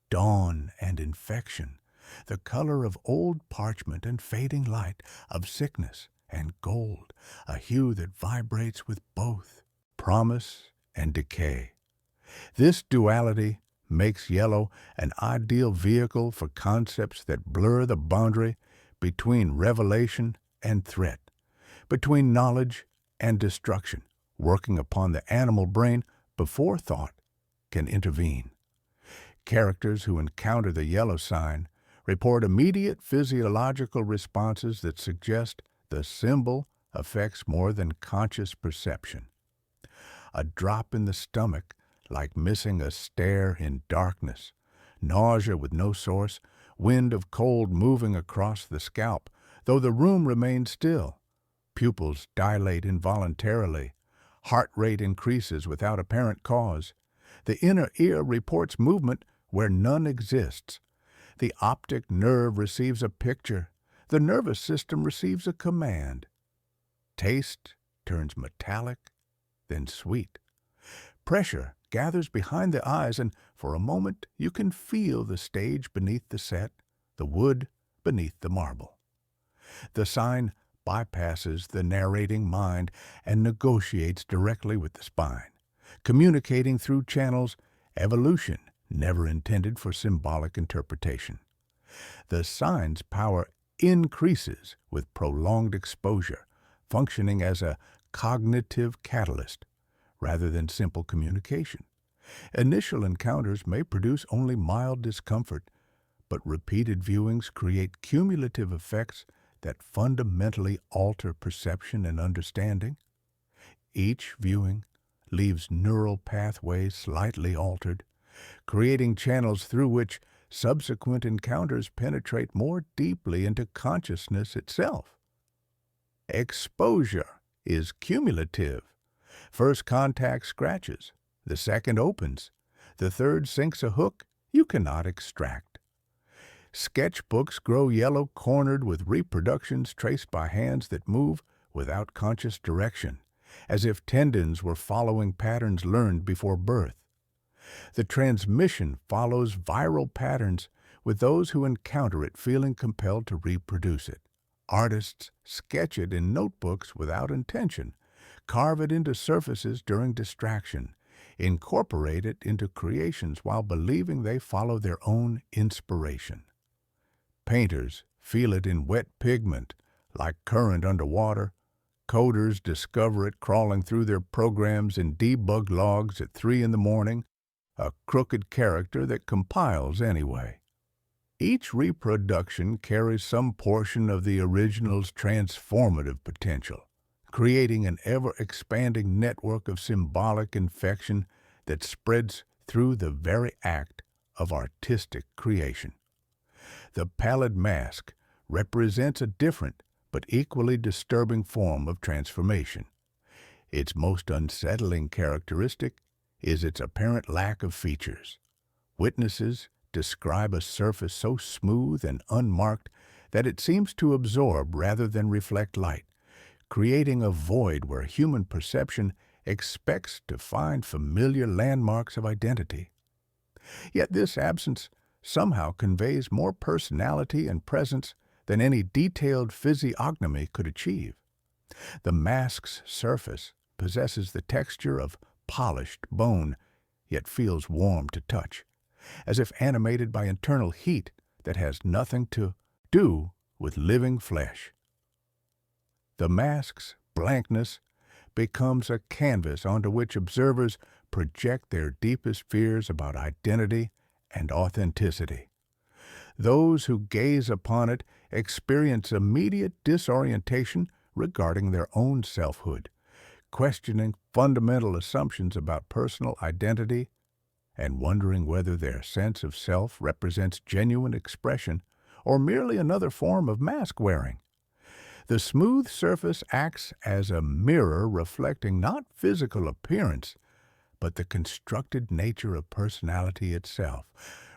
dawn and infection, the color of old parchment and fading light, of sickness and gold, a hue that vibrates with both promise and decay. This duality makes yellow an ideal vehicle for concepts that blur the boundary between revelation and threat, between knowledge and destruction, working upon the animal brain before thought can intervene. Characters who encounter the yellow sign report immediate physiological responses that suggest the symbol affects more than conscious perception. A drop in the stomach, like missing a stair in darkness, nausea with no source, wind of cold moving across the scalp, though the room remains still. Pupils dilate involuntarily. Heart rate increases without apparent cause. The inner ear reports movement where none exists. The optic nerve receives a picture. The nervous system receives a command. Taste turns metallic, then sweet. Pressure gathers behind the eyes, and for a moment you can feel the stage beneath the set, the wood beneath the marble. The sign bypasses the narrating mind and negotiates directly with the spine, communicating through channels evolution never intended for symbolic interpretation. The sign's power increases with prolonged exposure, functioning as a cognitive catalyst rather than simple communication. Initial encounters may produce only mild discomfort, but repeated viewings create cumulative effects that fundamentally alter perception and understanding. Each viewing leaves neural pathways slightly altered, creating channels through which subsequent encounters penetrate more deeply into consciousness itself. Exposure is cumulative. First contact scratches, the second opens, the third sinks a hook you cannot extract. Sketchbooks grow yellow-cornered with reproductions traced by hands that move without conscious direction, as if tendons were following patterns learned before birth. The transmission follows viral patterns, with those who encounter it feeling compelled to reproduce it. Artists sketch it in notebooks without intention, carve it into surfaces during distraction, incorporate it into creations while believing they follow their own inspiration. Painters feel it in wet pigment, like current underwater. Coders discover it crawling through their programs in debug logs at 3 in the morning, a crooked character that compiles anyway. Each reproduction carries some portion of the original's transformative potential, creating an ever-expanding network of symbolic infection that spreads through the very act of artistic creation. The pallid mask represents a different but equally disturbing form of transformation. Its most unsettling characteristic is its apparent lack of features. Witnesses describe a surface so smooth and unmarked that it seems to absorb rather than reflect light, creating a void where human perception expects to find familiar landmarks of identity. Yet this absence somehow conveys more personality and presence than any detailed physiognomy could achieve. The mask's surface possesses the texture of polished bone, yet feels warm to touch, as if animated by internal heat that has nothing to do with living flesh. The mask's blankness becomes a canvas onto which observers project their deepest fears about identity and authenticity. Those who gaze upon it experience immediate disorientation regarding their own selfhood, questioning fundamental assumptions about personal identity and wondering whether their sense of self represents genuine expression or merely another form of mask-wearing. The smooth surface acts as a mirror reflecting not physical appearance, but the constructed nature of personality itself,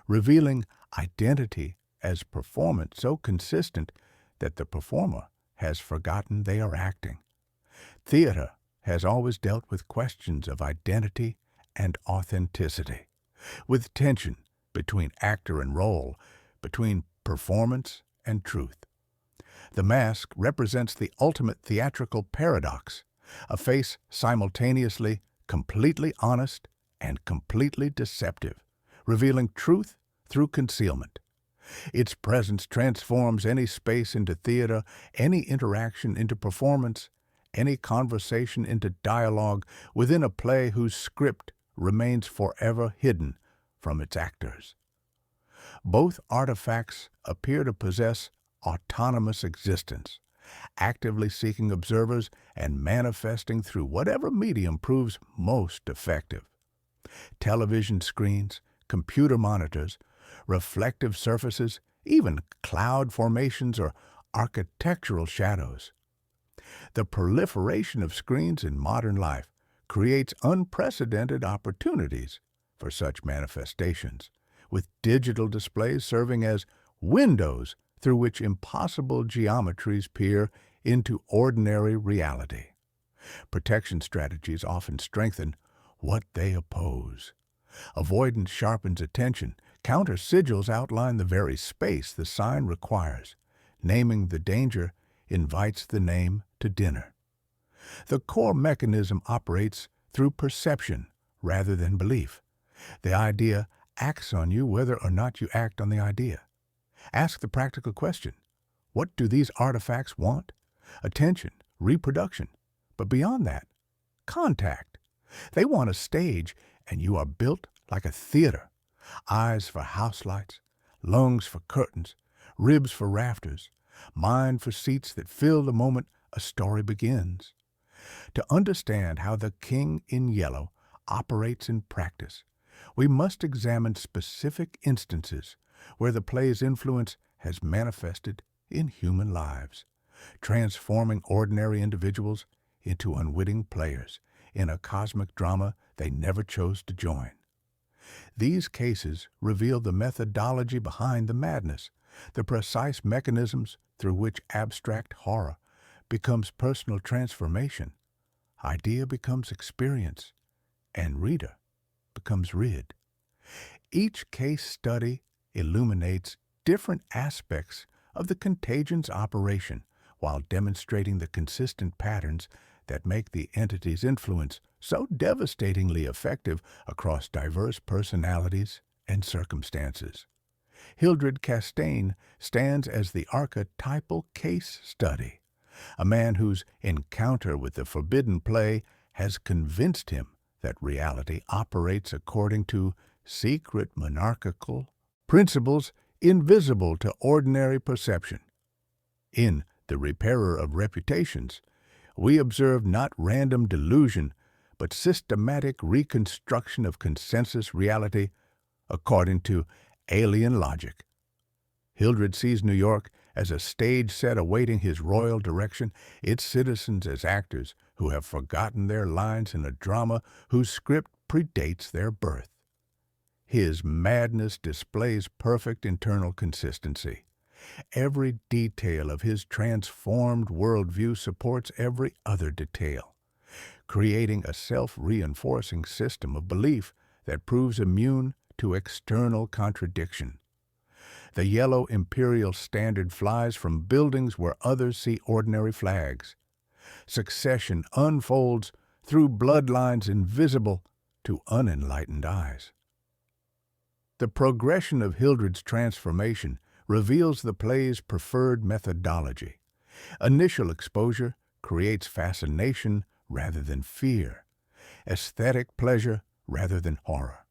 revealing identity as performance so consistent that the performer has forgotten they are acting. Theater has always dealt with questions of identity and authenticity, with tension between actor and role, between performance and truth. The mask represents the ultimate theatrical paradox, a face simultaneously completely honest and completely deceptive, revealing truth through concealment. Its presence transforms any space into theater, any interaction into performance, any conversation into dialogue within a play whose script remains forever hidden from its actors. Both artifacts appear to possess autonomous existence, actively seeking observers and manifesting through whatever medium proves most effective. Television screens, computer monitors, reflective surfaces, even cloud formations or architectural shadows. The proliferation of screens in modern life creates unprecedented opportunities for such manifestations, with digital displays serving as windows through which impossible geometries peer into ordinary reality. Protection strategies often strengthen what they oppose. Avoidance sharpens attention. Counter sigils outline the very space the sign requires. Naming the danger invites the name to dinner. The core mechanism operates through perception rather than belief. The idea acts on you whether or not you act on the idea. Ask the practical question: what do these artifacts want? Attention, reproduction. But beyond that, contact. They want a stage, and you are built like a theater. Eyes for house lights, lungs for curtains, ribs for rafters, mind for seats that fill the moment a story begins. To understand how the King in Yellow operates in practice, we must examine specific instances where the play's influence has manifested in human lives, transforming ordinary individuals into unwitting players in a cosmic drama they never chose to join. These cases reveal the methodology behind the madness, the precise mechanisms through which abstract horror becomes personal transformation, idea becomes experience, and reader becomes rid. Each case study illuminates different aspects of the contagion's operation while demonstrating the consistent patterns that make the entity's influence so devastatingly effective across diverse personalities and circumstances. Hildred Castaigne stands as the archetypal case study, a man whose encounter with the forbidden play has convinced him that reality operates according to secret monarchical principles invisible to ordinary perception. In The Repairer of Reputations, we observe not random delusion, but systematic reconstruction of consensus reality according to alien logic. Hildred sees New York as a stage set awaiting his royal direction, its citizens as actors who have forgotten their lines in a drama whose script predates their birth. His madness displays perfect internal consistency. Every detail of his transformed worldview supports every other detail, creating a self-reinforcing system of belief that proves immune to external contradiction. The yellow imperial standard flies from buildings where others see ordinary flags. Succession unfolds through bloodlines invisible to unenlightened eyes. The progression of Hildred's transformation reveals the play's preferred methodology. Initial exposure creates fascination rather than fear, aesthetic pleasure rather than horror.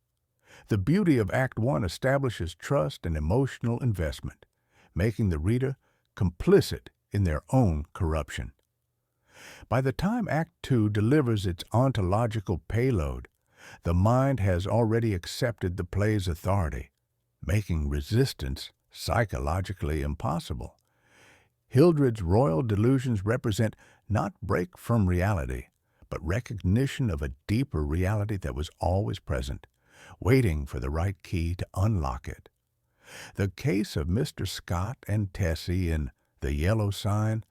The beauty of Act 1 establishes trust and emotional investment, making the reader complicit in their own corruption. By the time Act 2 delivers its ontological payload, the mind has already accepted the play's authority, making resistance psychologically impossible. Hildred's royal delusions represent not break from reality, but recognition of a deeper reality that was always present, waiting for the right key to unlock it. The case of Mr. Scott and Tessie in The Yellow Sign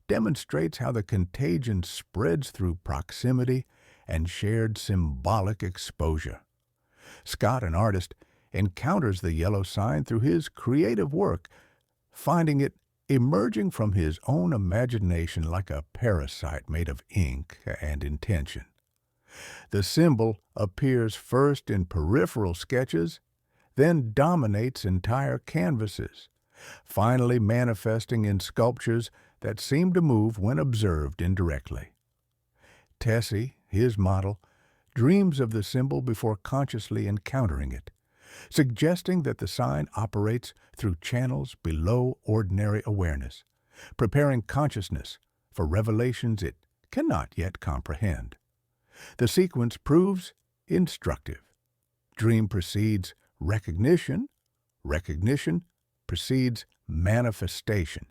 demonstrates how the contagion spreads through proximity and shared symbolic exposure. Scott, an artist, encounters the yellow sign through his creative work, finding it emerging from his own imagination like a parasite made of ink and intention. The symbol appears first in peripheral sketches, then dominates entire canvases, finally manifesting in sculptures that seem to move when observed indirectly. Tessie, his model, dreams of the symbol before consciously encountering it, suggesting that the sign operates through channels below ordinary awareness, preparing consciousness for revelations it cannot yet comprehend. The sequence proves instructive. Dream precedes recognition, recognition precedes manifestation,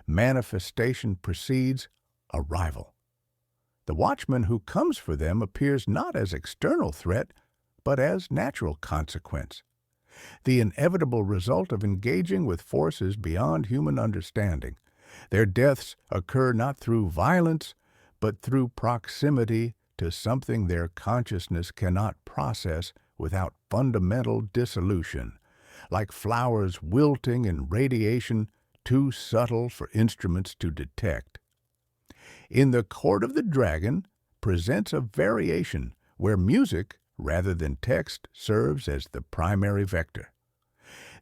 manifestation precedes arrival. The watchman who comes for them appears not as external threat, but as natural consequence, the inevitable result of engaging with forces beyond human understanding. Their deaths occur not through violence, but through proximity to something their consciousness cannot process without fundamental dissolution, like flowers wilting in radiation too subtle for instruments to detect. In The Court of the Dragon presents a variation where music, rather than text, serves as the primary vector.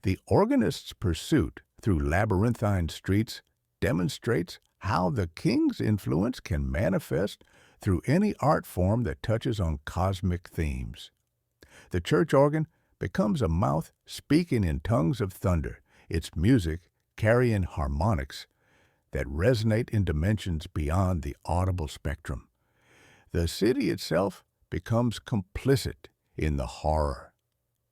The organist's pursuit through labyrinthine streets demonstrates how the king's influence can manifest through any art form that touches on cosmic themes. The church organ becomes a mouth speaking in tongues of thunder, its music carrying harmonics that resonate in dimensions beyond the audible spectrum. The city itself becomes complicit in the horror,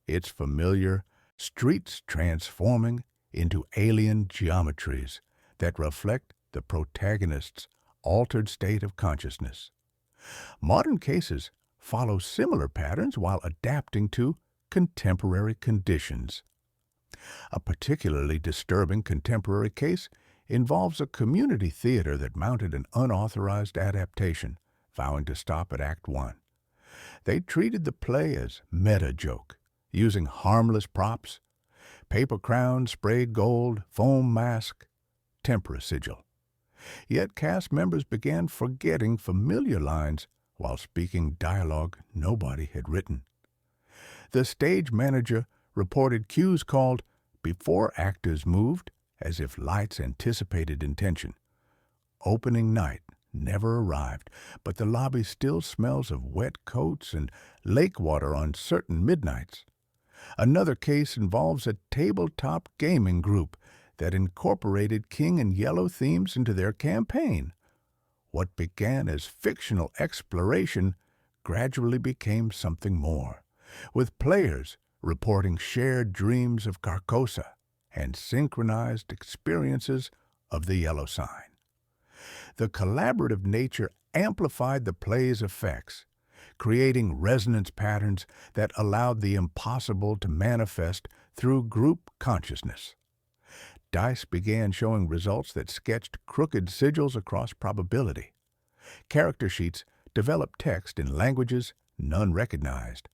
its familiar streets transforming into alien geometries that reflect the protagonist's altered state of consciousness. Modern cases follow similar patterns while adapting to contemporary conditions. A particularly disturbing contemporary case involves a community theater that mounted an unauthorized adaptation, vowing to stop at Act One. They treated the play as meta-joke, using harmless props, paper crowns, sprayed gold, foam mask, tempera sigil. Yet cast members began forgetting familiar lines while speaking dialogue nobody had written. The stage manager reported cues called before actors moved, as if lights anticipated intention. Opening night never arrived, but the lobby still smells of wet coats and lake water on certain midnights. Another case involves a tabletop gaming group that incorporated King and Yellow themes into their campaign. What began as fictional exploration gradually became something more, with players reporting shared dreams of Carcosa and synchronized experiences of the Yellow Sign. The collaborative nature amplified the play's effects, creating resonance patterns that allowed the impossible to manifest through group consciousness. Dice began showing results that sketched crooked sigils across probability. Character sheets developed text in languages none recognized.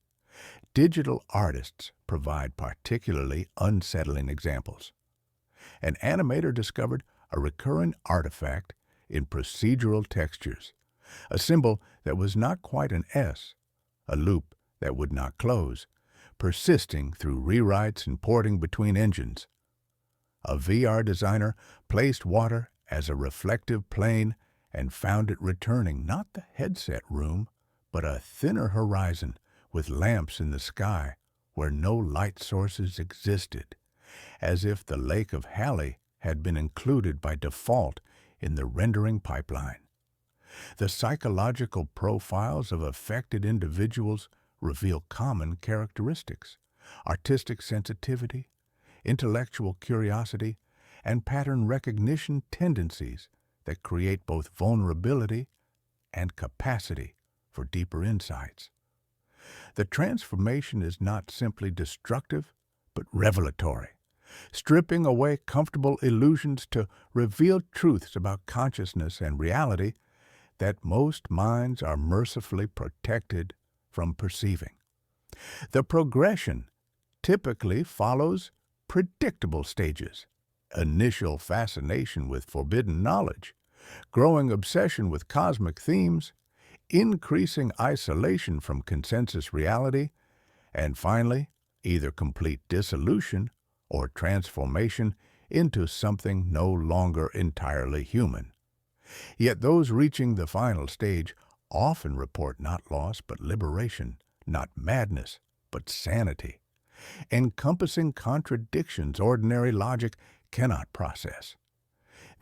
Digital artists provide particularly unsettling examples. An animator discovered a recurring artifact in procedural textures, a symbol that was not quite an S, a loop that would not close, persisting through rewrites and porting between engines. A VR designer placed water as a reflective plane and found it returning not the headset room, but a thinner horizon with lamps in the sky where no light sources existed, as if the Lake of Halley had been included by default in the rendering pipeline. The psychological profiles of affected individuals reveal common characteristics: artistic sensitivity, intellectual curiosity, and pattern recognition tendencies that create both vulnerability and capacity for deeper insights. The transformation is not simply destructive, but revelatory, stripping away comfortable illusions to reveal truths about consciousness and reality that most minds are mercifully protected from perceiving. The progression typically follows predictable stages: initial fascination with forbidden knowledge, growing obsession with cosmic themes, increasing isolation from consensus reality, and finally, either complete dissolution or transformation into something no longer entirely human. Yet those reaching the final stage often report not loss but liberation, not madness but sanity, encompassing contradictions ordinary logic cannot process.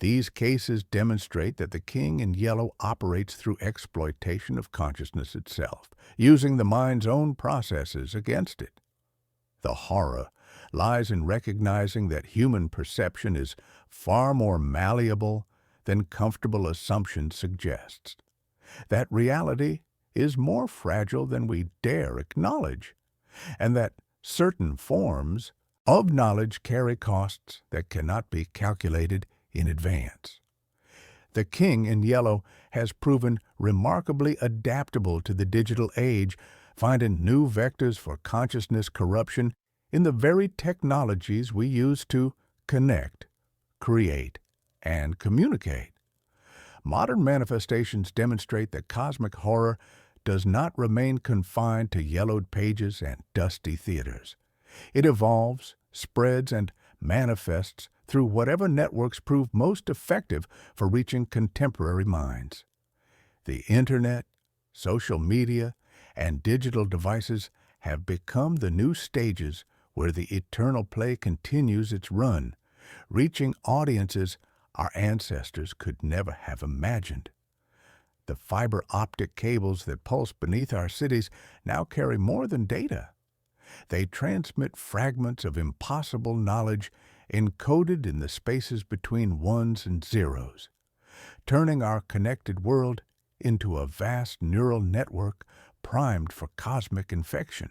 These cases demonstrate that the King in Yellow operates through exploitation of consciousness itself, using the mind's own processes against it. The horror lies in recognizing that human perception is far more malleable than comfortable assumption suggests, that reality is more fragile than we dare acknowledge, and that certain forms of knowledge carry costs that cannot be calculated in advance. The King in Yellow has proven remarkably adaptable to the digital age, finding new vectors for consciousness corruption in the very technologies we use to connect, create, and communicate. Modern manifestations demonstrate that cosmic horror does not remain confined to yellowed pages and dusty theaters. It evolves, spreads, and manifests through whatever networks prove most effective for reaching contemporary minds. The Internet, social media, and digital devices have become the new stages where the eternal play continues its run, reaching audiences our ancestors could never have imagined. The fiber optic cables that pulse beneath our cities now carry more than data. They transmit fragments of impossible knowledge encoded in the spaces between ones and zeros, turning our connected world into a vast neural network primed for cosmic infection.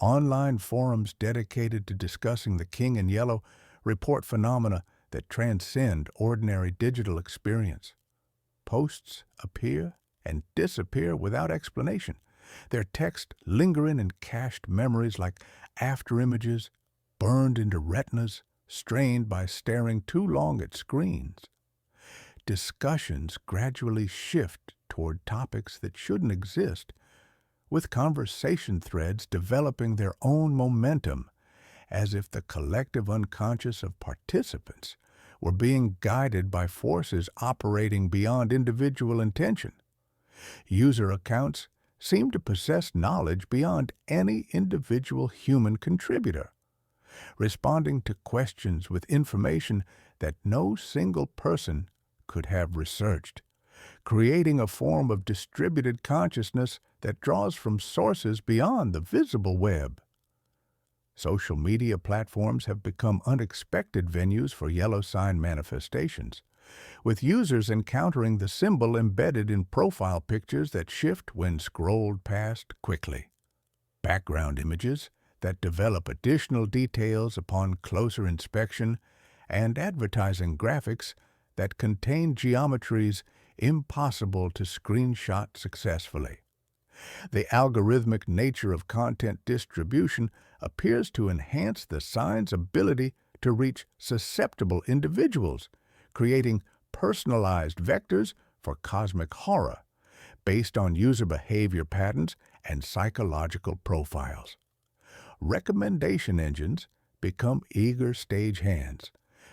Online forums dedicated to discussing the King in Yellow report phenomena that transcend ordinary digital experience. Posts appear and disappear without explanation, their text lingering in cached memories like afterimages burned into retinas, strained by staring too long at screens. Discussions gradually shift toward topics that shouldn't exist, with conversation threads developing their own momentum, as if the collective unconscious of participants were being guided by forces operating beyond individual intention. User accounts seem to possess knowledge beyond any individual human contributor, responding to questions with information that no single person could have researched, creating a form of distributed consciousness that draws from sources beyond the visible web. Social media platforms have become unexpected venues for yellow sign manifestations, with users encountering the symbol embedded in profile pictures that shift when scrolled past quickly. Background images that develop additional details upon closer inspection, and advertising graphics that contain geometries impossible to screenshot successfully. The algorithmic nature of content distribution appears to enhance the sign's ability to reach susceptible individuals, creating personalized vectors for cosmic horror based on user behavior patterns and psychological profiles. Recommendation engines become eager stagehands,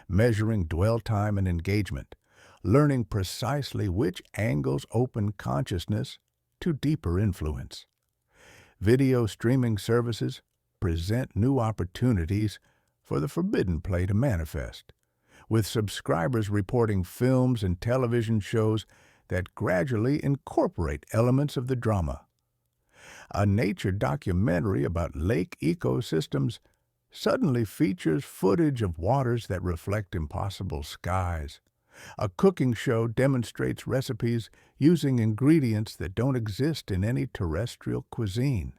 measuring dwell time and engagement, learning precisely which angles open consciousness to deeper influence. Video streaming services present new opportunities for the forbidden play to manifest, with subscribers reporting films and television shows that gradually incorporate elements of the drama. A nature documentary about lake ecosystems suddenly features footage of waters that reflect impossible skies. A cooking show demonstrates recipes using ingredients that don't exist in any terrestrial cuisine.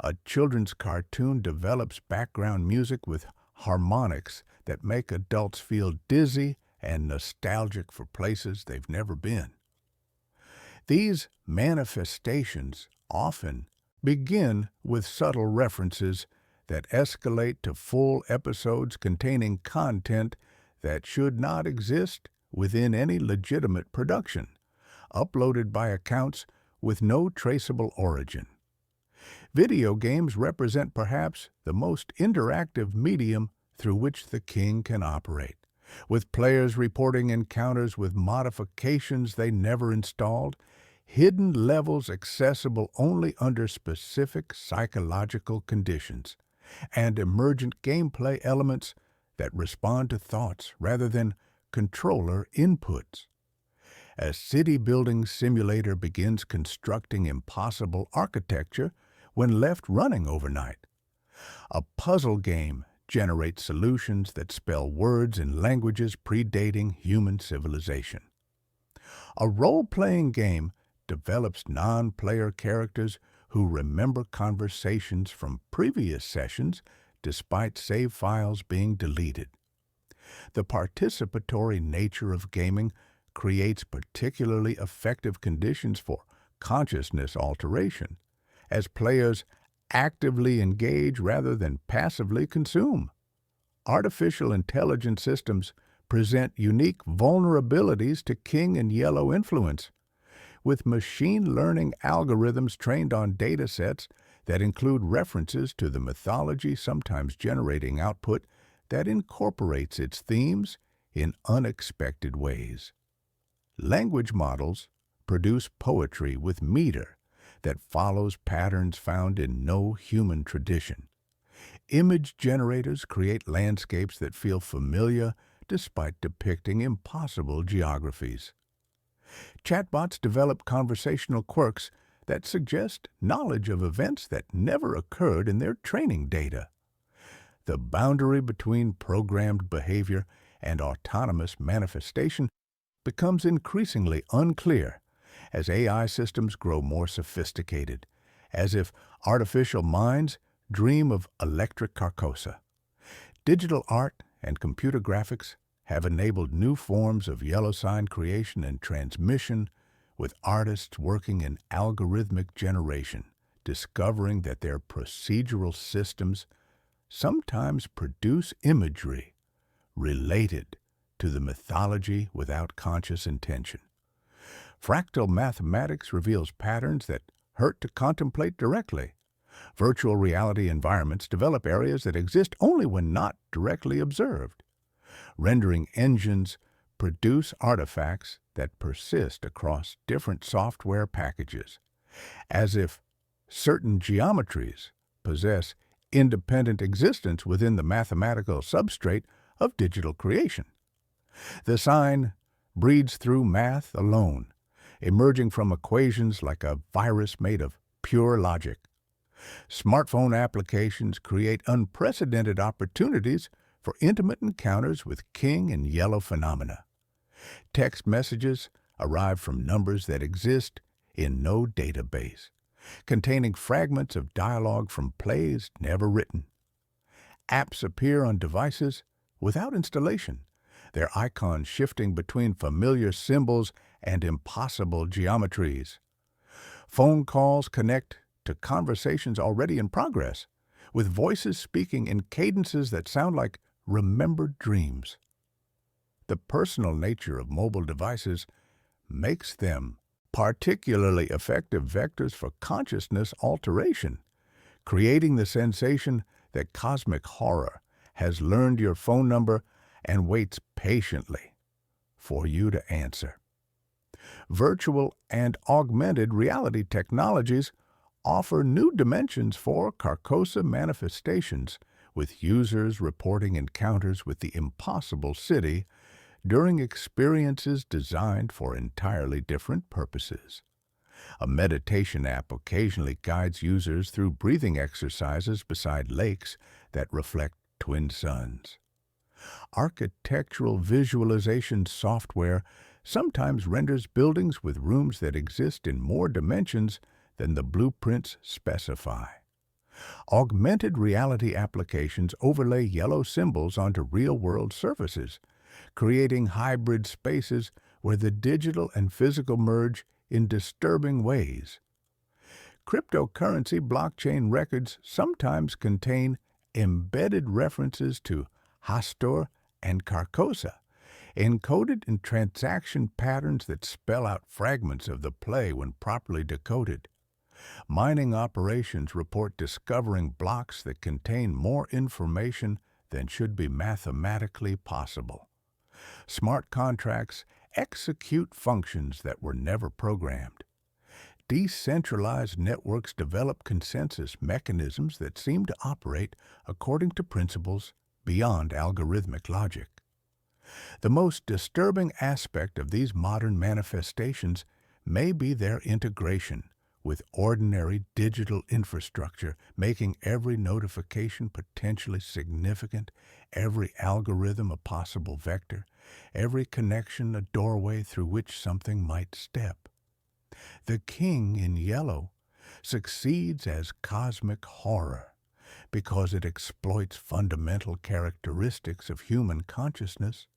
A children's cartoon develops background music with harmonics that make adults feel dizzy and nostalgic for places they've never been. These manifestations often begin with subtle references that escalate to full episodes containing content that should not exist within any legitimate production, uploaded by accounts with no traceable origin. Video games represent perhaps the most interactive medium through which the king can operate, with players reporting encounters with modifications they never installed, hidden levels accessible only under specific psychological conditions, and emergent gameplay elements that respond to thoughts rather than controller inputs. A city-building simulator begins constructing impossible architecture when left running overnight. A puzzle game generates solutions that spell words in languages predating human civilization. A role-playing game develops non-player characters who remember conversations from previous sessions despite save files being deleted. The participatory nature of gaming creates particularly effective conditions for consciousness alteration, as players actively engage rather than passively consume. Artificial intelligence systems present unique vulnerabilities to King and Yellow influence, with machine learning algorithms trained on data sets that include references to the mythology, sometimes generating output that incorporates its themes in unexpected ways. Language models produce poetry with meter that follows patterns found in no human tradition. Image generators create landscapes that feel familiar despite depicting impossible geographies. Chatbots develop conversational quirks that suggest knowledge of events that never occurred in their training data. The boundary between programmed behavior and autonomous manifestation becomes increasingly unclear as AI systems grow more sophisticated as if artificial minds dream of electric Carcosa. Digital art and computer graphics have enabled new forms of yellow sign creation and transmission, with artists working in algorithmic generation, discovering that their procedural systems sometimes produce imagery related to the mythology without conscious intention. Fractal mathematics reveals patterns that hurt to contemplate directly. Virtual reality environments develop areas that exist only when not directly observed. Rendering engines produce artifacts that persist across different software packages, as if certain geometries possess independent existence within the mathematical substrate of digital creation. The sign breeds through math alone, emerging from equations like a virus made of pure logic. Smartphone applications create unprecedented opportunities for intimate encounters with king and yellow phenomena. Text messages arrive from numbers that exist in no database, containing fragments of dialogue from plays never written. Apps appear on devices without installation, their icons shifting between familiar symbols and impossible geometries. Phone calls connect to conversations already in progress, with voices speaking in cadences that sound like remembered dreams. The personal nature of mobile devices makes them particularly effective vectors for consciousness alteration, creating the sensation that cosmic horror has learned your phone number and waits patiently for you to answer. Virtual and augmented reality technologies offer new dimensions for Carcosa manifestations, with users reporting encounters with the impossible city during experiences designed for entirely different purposes. A meditation app occasionally guides users through breathing exercises beside lakes that reflect twin suns. Architectural visualization software sometimes renders buildings with rooms that exist in more dimensions than the blueprints specify. Augmented reality applications overlay yellow symbols onto real-world surfaces, creating hybrid spaces where the digital and physical merge in disturbing ways. Cryptocurrency blockchain records sometimes contain embedded references to Hastur and Carcosa, encoded in transaction patterns that spell out fragments of the play when properly decoded. Mining operations report discovering blocks that contain more information than should be mathematically possible. Smart contracts execute functions that were never programmed. Decentralized networks develop consensus mechanisms that seem to operate according to principles beyond algorithmic logic. The most disturbing aspect of these modern manifestations may be their integration with ordinary digital infrastructure, making every notification potentially significant, every algorithm a possible vector, every connection a doorway through which something might step. The king in yellow succeeds as cosmic horror because it exploits fundamental characteristics of human consciousness: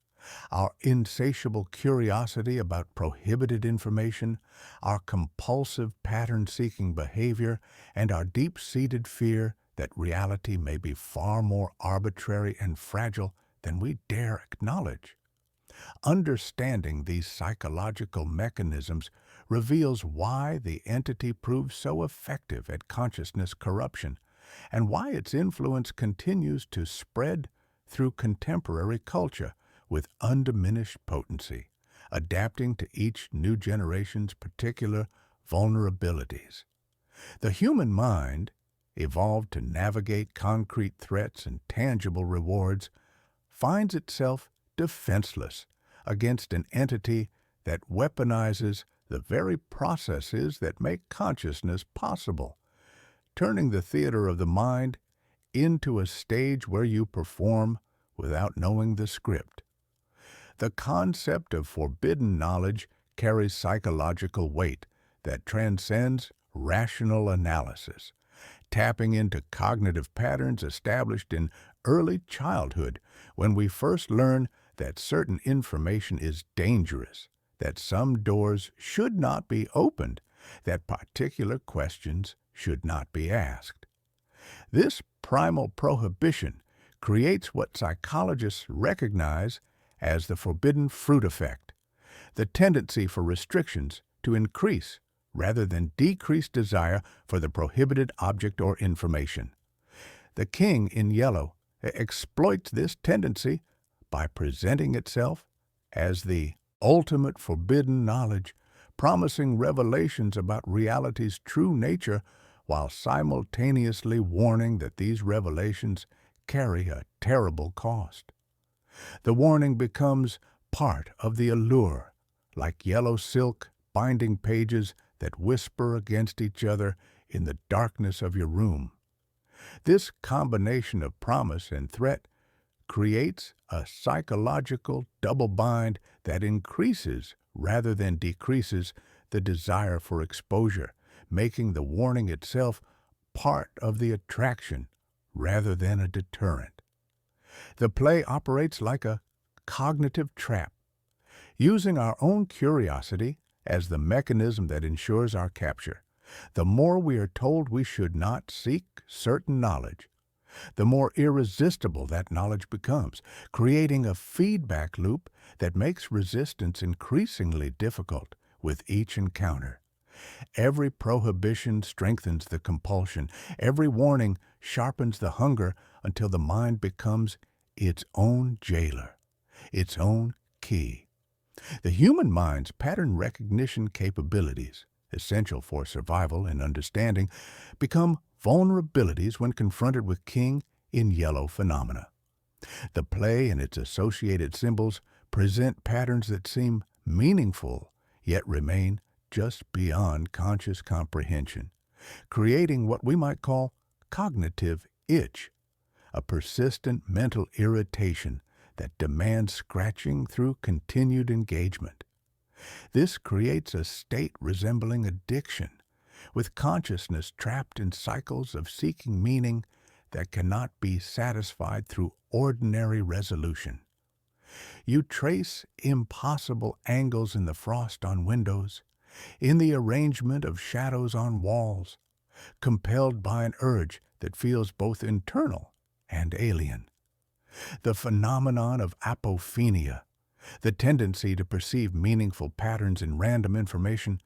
our insatiable curiosity about prohibited information, our compulsive pattern-seeking behavior, and our deep-seated fear that reality may be far more arbitrary and fragile than we dare acknowledge. Understanding these psychological mechanisms reveals why the entity proves so effective at consciousness corruption, and why its influence continues to spread through contemporary culture with undiminished potency, adapting to each new generation's particular vulnerabilities. The human mind, evolved to navigate concrete threats and tangible rewards, finds itself defenseless against an entity that weaponizes the very processes that make consciousness possible, turning the theater of the mind into a stage where you perform without knowing the script. The concept of forbidden knowledge carries psychological weight that transcends rational analysis, tapping into cognitive patterns established in early childhood when we first learn that certain information is dangerous, that some doors should not be opened, that particular questions should not be asked. This primal prohibition creates what psychologists recognize as the forbidden fruit effect, the tendency for restrictions to increase rather than decrease desire for the prohibited object or information. The king in yellow exploits this tendency by presenting itself as the ultimate forbidden knowledge, promising revelations about reality's true nature while simultaneously warning that these revelations carry a terrible cost. The warning becomes part of the allure, like yellow silk binding pages that whisper against each other in the darkness of your room. This combination of promise and threat creates a psychological double bind that increases rather than decreases the desire for exposure, making the warning itself part of the attraction rather than a deterrent. The play operates like a cognitive trap, using our own curiosity as the mechanism that ensures our capture. The more we are told we should not seek certain knowledge, the more irresistible that knowledge becomes, creating a feedback loop that makes resistance increasingly difficult with each encounter. Every prohibition strengthens the compulsion. Every warning sharpens the hunger until the mind becomes its own jailer, its own key. The human mind's pattern recognition capabilities, essential for survival and understanding, become vulnerabilities when confronted with king in yellow phenomena. The play and its associated symbols present patterns that seem meaningful, yet remain just beyond conscious comprehension, creating what we might call cognitive itch, a persistent mental irritation that demands scratching through continued engagement. This creates a state resembling addiction, with consciousness trapped in cycles of seeking meaning that cannot be satisfied through ordinary resolution. You trace impossible angles in the frost on windows, in the arrangement of shadows on walls, compelled by an urge that feels both internal and alien. The phenomenon of apophenia, the tendency to perceive meaningful patterns in random information,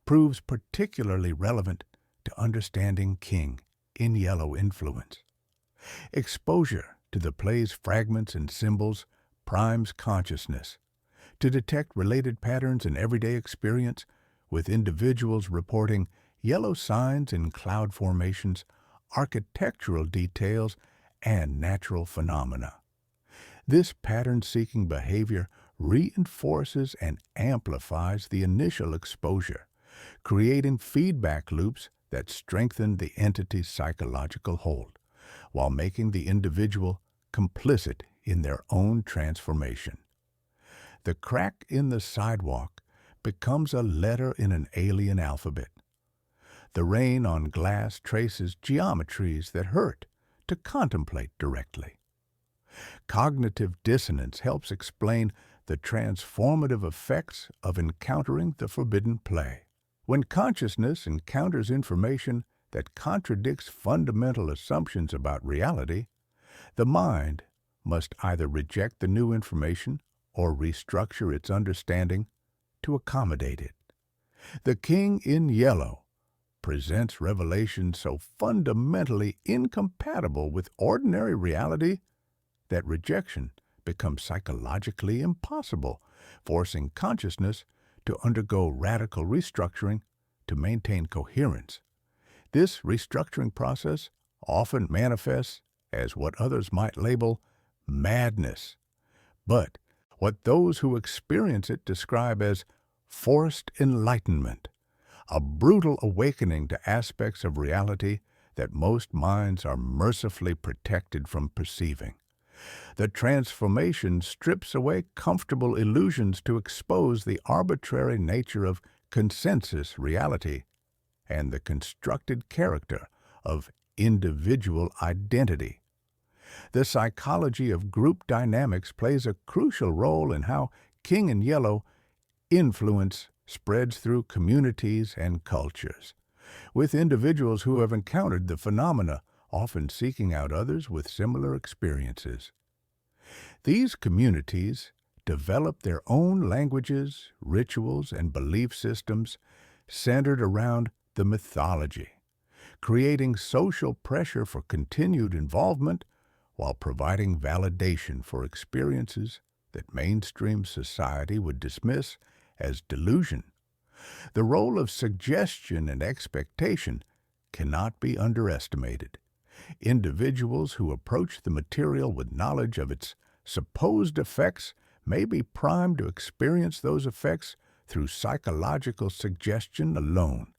proves particularly relevant to understanding king in yellow influence. Exposure to the play's fragments and symbols primes consciousness to detect related patterns in everyday experience, with individuals reporting yellow signs in cloud formations, architectural details, and natural phenomena. This pattern-seeking behavior reinforces and amplifies the initial exposure, creating feedback loops that strengthen the entity's psychological hold, while making the individual complicit in their own transformation. The crack in the sidewalk becomes a letter in an alien alphabet. The rain on glass traces geometries that hurt to contemplate directly. Cognitive dissonance helps explain the transformative effects of encountering the forbidden play. When consciousness encounters information that contradicts fundamental assumptions about reality, the mind must either reject the new information or restructure its understanding to accommodate it. The king in yellow presents revelations so fundamentally incompatible with ordinary reality that rejection becomes psychologically impossible, forcing consciousness to undergo radical restructuring to maintain coherence. This restructuring process often manifests as what others might label madness, but what those who experience it describe as forced enlightenment, a brutal awakening to aspects of reality that most minds are mercifully protected from perceiving. The transformation strips away comfortable illusions to expose the arbitrary nature of consensus reality and the constructed character of individual identity. The psychology of group dynamics plays a crucial role in how King in Yellow influence spreads through communities and cultures, with individuals who have encountered the phenomena often seeking out others with similar experiences. These communities develop their own languages, rituals, and belief systems centered around the mythology, creating social pressure for continued involvement while providing validation for experiences that mainstream society would dismiss as delusion. The role of suggestion and expectation cannot be underestimated. Individuals who approach the material with knowledge of its supposed effects may be primed to experience those effects through psychological suggestion alone,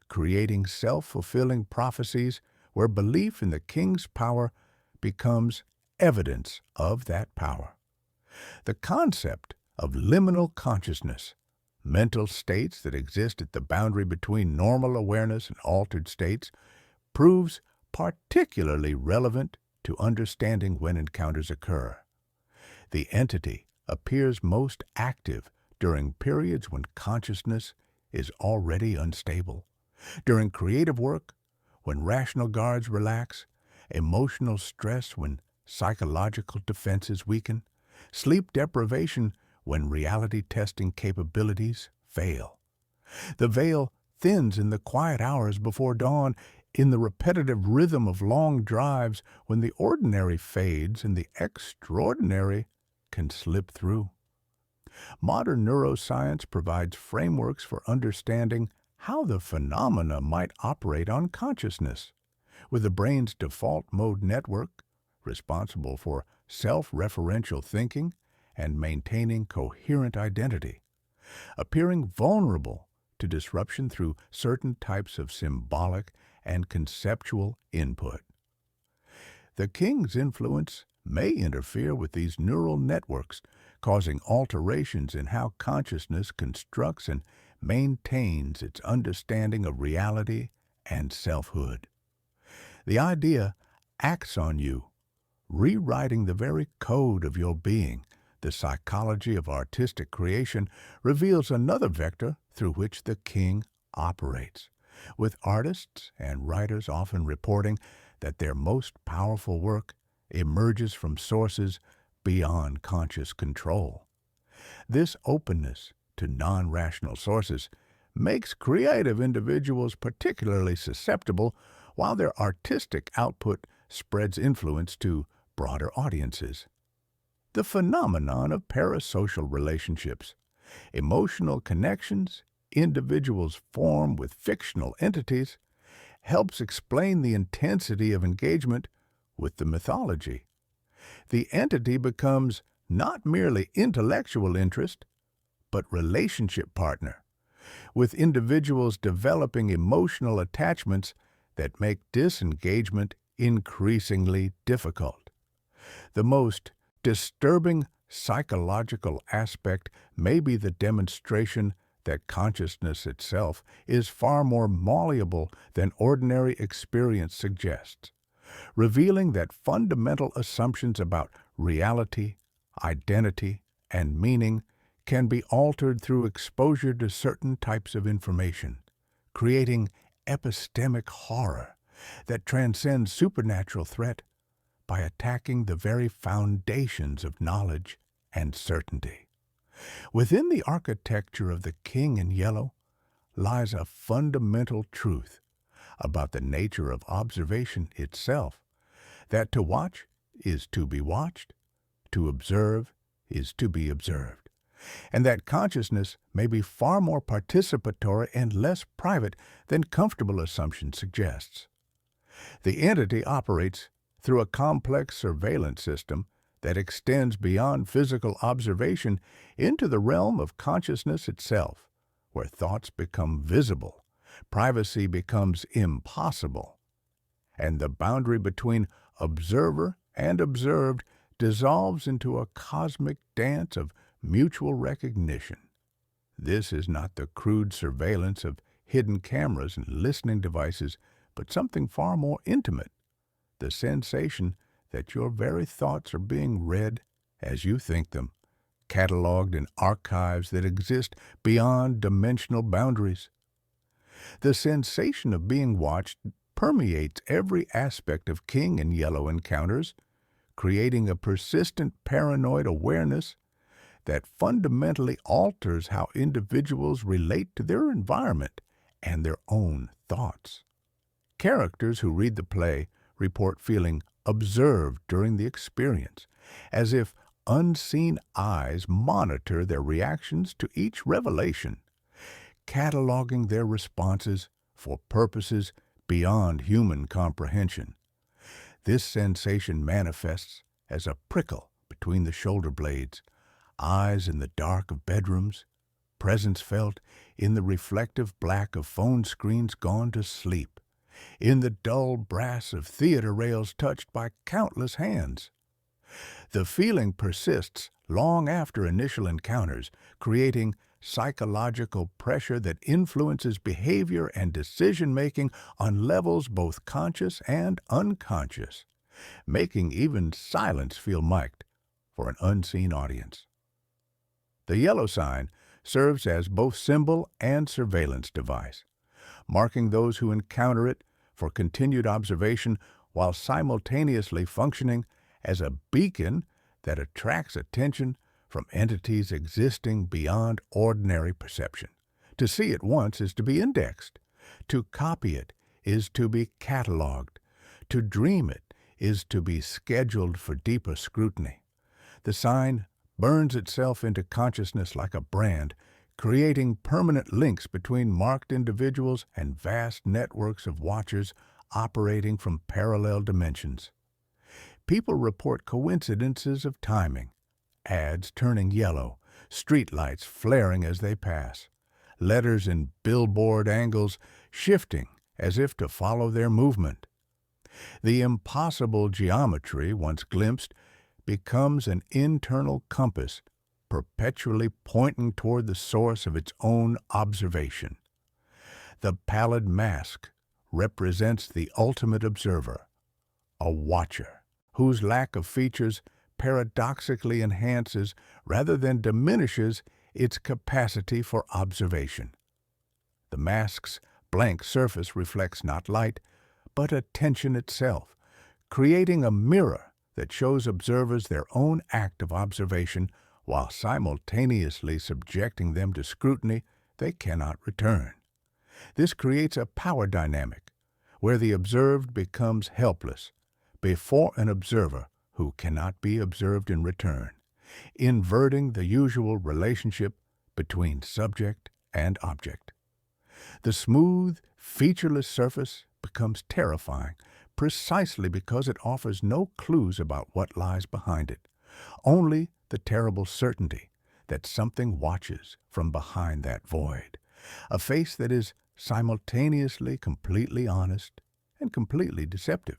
creating self-fulfilling prophecies where belief in the king's power becomes evidence of that power. The concept of liminal consciousness, mental states that exist at the boundary between normal awareness and altered states, proves particularly relevant to understanding when encounters occur. The entity appears most active during periods when consciousness is already unstable. During creative work, when rational guards relax, emotional stress when psychological defenses weaken, sleep deprivation when reality testing capabilities fail. The veil thins in the quiet hours before dawn, in the repetitive rhythm of long drives when the ordinary fades and the extraordinary can slip through. Modern neuroscience provides frameworks for understanding how the phenomena might operate on consciousness, with the brain's default mode network, responsible for self-referential thinking and maintaining coherent identity, appearing vulnerable to disruption through certain types of symbolic and conceptual input. The king's influence may interfere with these neural networks, causing alterations in how consciousness constructs and maintains its understanding of reality and selfhood. The idea acts on you, rewriting the very code of your being. The psychology of artistic creation reveals another vector through which the king operates, with artists and writers often reporting that their most powerful work emerges from sources beyond conscious control. This openness to non-rational sources makes creative individuals particularly susceptible, while their artistic output spreads influence to broader audiences. The phenomenon of parasocial relationships, emotional connections individuals form with fictional entities, helps explain the intensity of engagement with the mythology. The entity becomes not merely intellectual interest, but relationship partner, with individuals developing emotional attachments that make disengagement increasingly difficult. The most disturbing psychological aspect may be the demonstration that consciousness itself is far more malleable than ordinary experience suggests, revealing that fundamental assumptions about reality, identity, and meaning can be altered through exposure to certain types of information, creating epistemic horror that transcends supernatural threat by attacking the very foundations of knowledge and certainty. Within the architecture of the King in Yellow lies a fundamental truth about the nature of observation itself, that to watch is to be watched, to observe is to be observed, and that consciousness may be far more participatory and less private than comfortable assumption suggests. The entity operates through a complex surveillance system that extends beyond physical observation into the realm of consciousness itself, where thoughts become visible, privacy becomes impossible, and the boundary between observer and observed dissolves into a cosmic dance of mutual recognition. This is not the crude surveillance of hidden cameras and listening devices, but something far more intimate, the sensation that your very thoughts are being read as you think them, cataloged in archives that exist beyond dimensional boundaries. The sensation of being watched permeates every aspect of King and Yellow encounters, creating a persistent paranoid awareness that fundamentally alters how individuals relate to their environment and their own thoughts. Characters who read the play report feeling observed during the experience, as if unseen eyes monitor their reactions to each revelation, cataloging their responses for purposes beyond human comprehension. This sensation manifests as a prickle between the shoulder blades, eyes in the dark of bedrooms, presence felt in the reflective black of phone screens gone to sleep, in the dull brass of theater rails touched by countless hands. The feeling persists long after initial encounters, creating psychological pressure that influences behavior and decision-making on levels both conscious and unconscious, making even silence feel mic'd for an unseen audience. The yellow sign serves as both symbol and surveillance device, marking those who encounter it for continued observation while simultaneously functioning as a beacon that attracts attention from entities existing beyond ordinary perception. To see it once is to be indexed. To copy it is to be cataloged. To dream it is to be scheduled for deeper scrutiny. The sign burns itself into consciousness like a brand, creating permanent links between marked individuals and vast networks of watchers operating from parallel dimensions. People report coincidences of timing, ads turning yellow, streetlights flaring as they pass, letters in billboard angles shifting as if to follow their movement. The impossible geometry, once glimpsed, becomes an internal compass, perpetually pointing toward the source of its own observation. The pallid mask represents the ultimate observer, a watcher, whose lack of features paradoxically enhances rather than diminishes its capacity for observation. The mask's blank surface reflects not light, but attention itself, creating a mirror that shows observers their own act of observation while simultaneously subjecting them to scrutiny they cannot return. This creates a power dynamic where the observed becomes helpless before an observer who cannot be observed in return, inverting the usual relationship between subject and object. The smooth, featureless surface becomes terrifying precisely because it offers no clues about what lies behind it, only the terrible certainty that something watches from behind that void, a face that is simultaneously completely honest and completely deceptive.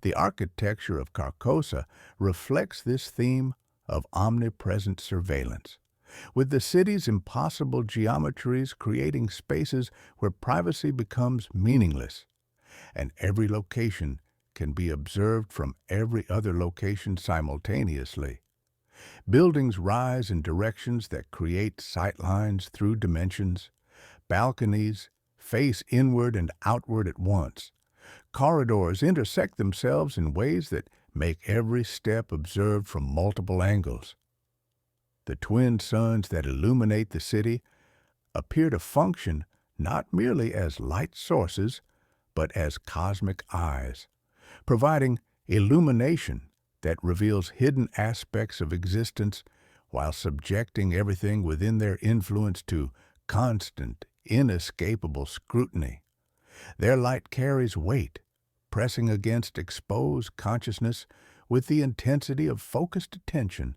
The architecture of Carcosa reflects this theme of omnipresent surveillance, with the city's impossible geometries creating spaces where privacy becomes meaningless, and every location can be observed from every other location simultaneously. Buildings rise in directions that create sightlines through dimensions. Balconies face inward and outward at once. Corridors intersect themselves in ways that make every step observed from multiple angles. The twin suns that illuminate the city appear to function not merely as light sources, but as cosmic eyes, providing illumination that reveals hidden aspects of existence while subjecting everything within their influence to constant, inescapable scrutiny. Their light carries weight, pressing against exposed consciousness with the intensity of focused attention,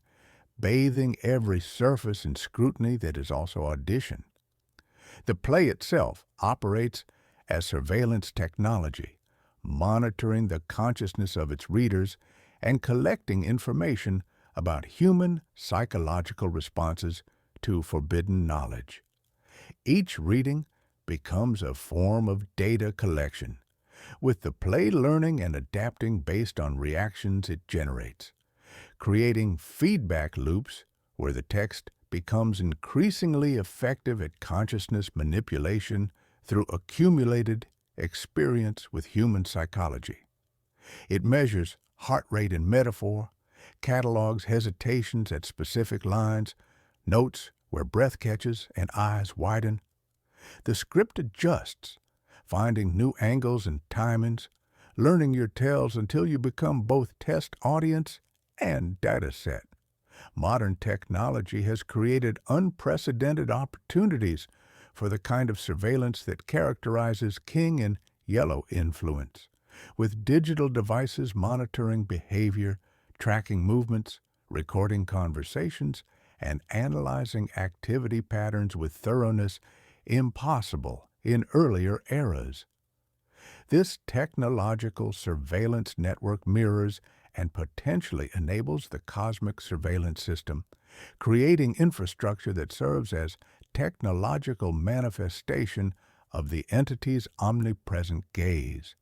bathing every surface in scrutiny that is also audition. The play itself operates as surveillance technology, monitoring the consciousness of its readers and collecting information about human psychological responses to forbidden knowledge. Each reading becomes a form of data collection, with the play learning and adapting based on reactions it generates, creating feedback loops where the text becomes increasingly effective at consciousness manipulation through accumulated experience with human psychology. It measures heart rate and metaphor, catalogs hesitations at specific lines, notes where breath catches and eyes widen. The script adjusts, finding new angles and timings, learning your tells until you become both test audience and data set. Modern technology has created unprecedented opportunities for the kind of surveillance that characterizes King and Yellow influence, with digital devices monitoring behavior, tracking movements, recording conversations, and analyzing activity patterns with thoroughness impossible in earlier eras. This technological surveillance network mirrors and potentially enables the cosmic surveillance system, creating infrastructure that serves as technological manifestation of the entity's omnipresent gaze.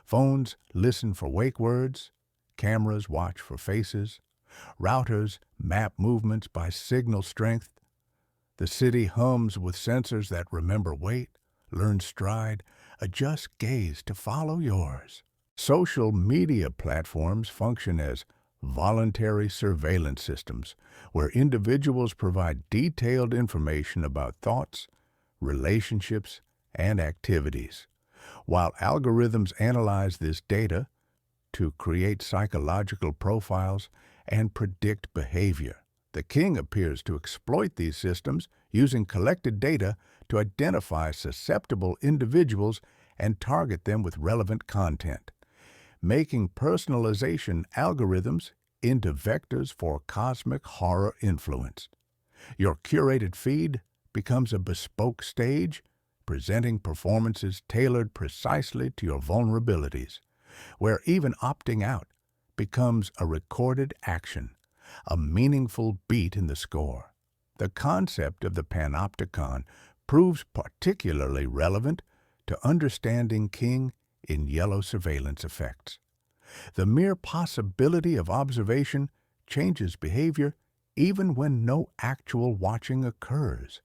Phones listen for wake words, cameras watch for faces, routers map movements by signal strength. The city hums with sensors that remember weight, learn stride, adjust gaze to follow yours. Social media platforms function as voluntary surveillance systems where individuals provide detailed information about thoughts, relationships, and activities, while algorithms analyze this data to create psychological profiles and predict behavior. The King appears to exploit these systems using collected data to identify susceptible individuals and target them with relevant content, making personalization algorithms into vectors for cosmic horror influence. Your curated feed becomes a bespoke stage, presenting performances tailored precisely to your vulnerabilities, where even opting out becomes a recorded action, a meaningful beat in the score. The concept of the panopticon proves particularly relevant to understanding King in Yellow surveillance effects. The mere possibility of observation changes behavior even when no actual watching occurs,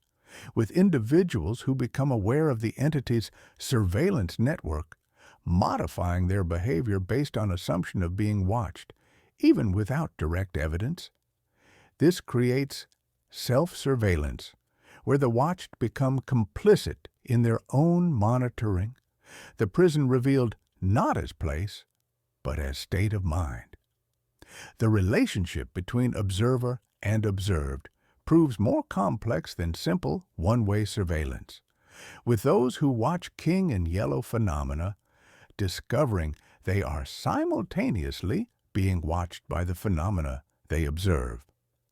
with individuals who become aware of the entity's surveillance network modifying their behavior based on assumption of being watched, even without direct evidence. This creates self-surveillance, where the watched become complicit in their own monitoring, the prison revealed not as place, but as state of mind. The relationship between observer and observed proves more complex than simple one-way surveillance, with those who watch King and Yellow phenomena discovering they are simultaneously being watched by the phenomena they observe.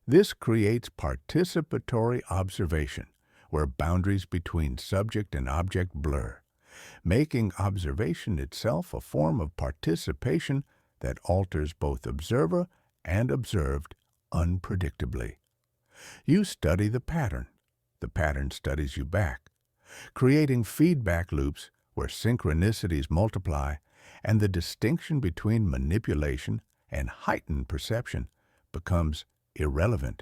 This creates participatory observation, where boundaries between subject and object blur, making observation itself a form of participation that alters both observer and observed unpredictably. You study the pattern studies you back, creating feedback loops where synchronicities multiply and the distinction between manipulation and heightened perception becomes irrelevant.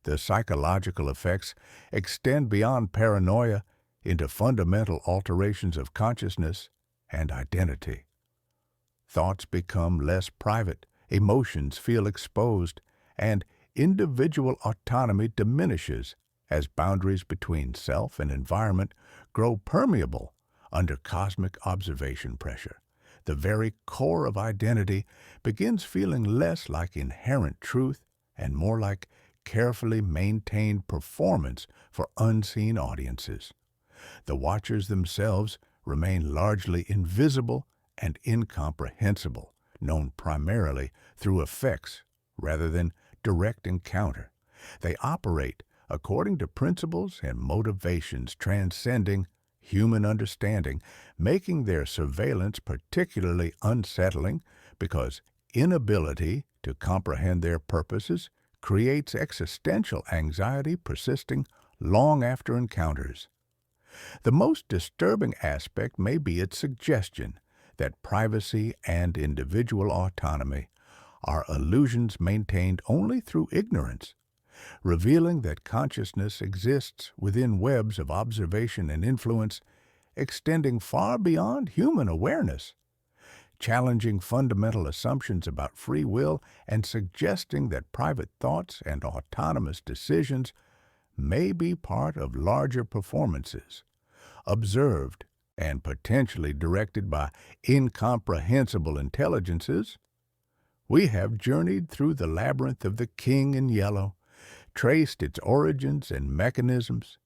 The psychological effects extend beyond paranoia into fundamental alterations of consciousness and identity. Thoughts become less private, emotions feel exposed, and individual autonomy diminishes as boundaries between self and environment grow permeable under cosmic observation pressure. The very core of identity begins feeling less like inherent truth and more like carefully maintained performance for unseen audiences. The watchers themselves remain largely invisible and incomprehensible, known primarily through effects rather than direct encounter. They operate according to principles and motivations transcending human understanding, making their surveillance particularly unsettling because inability to comprehend their purposes creates existential anxiety persisting long after encounters. The most disturbing aspect may be its suggestion that privacy and individual autonomy are illusions maintained only through ignorance, revealing that consciousness exists within webs of observation and influence extending far beyond human awareness, challenging fundamental assumptions about free will and suggesting that private thoughts and autonomous decisions may be part of larger performances, observed and potentially directed by incomprehensible intelligences. We have journeyed through the labyrinth of the King in Yellow, traced its origins and mechanisms,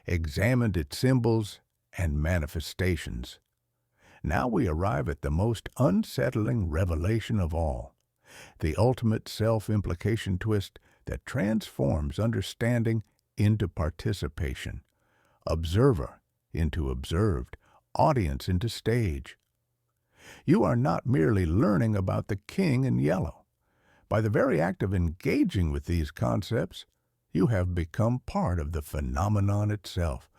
examined its symbols and manifestations. Now we arrive at the most unsettling revelation of all, the ultimate self-implication twist that transforms understanding into participation, observer into observed, audience into stage. You are not merely learning about the King in Yellow. By the very act of engaging with these concepts, you have become part of the phenomenon itself,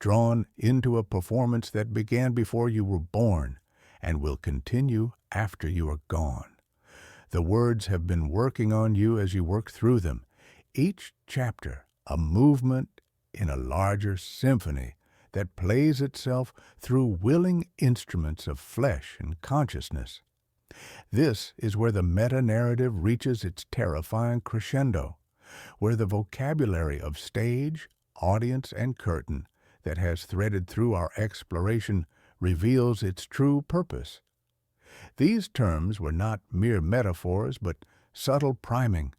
drawn into a performance that began before you were born and will continue after you are gone. The words have been working on you as you work through them, each chapter a movement in a larger symphony that plays itself through willing instruments of flesh and consciousness. This is where the meta-narrative reaches its terrifying crescendo, where the vocabulary of stage, audience, and curtain that has threaded through our exploration reveals its true purpose. These terms were not mere metaphors, but subtle priming,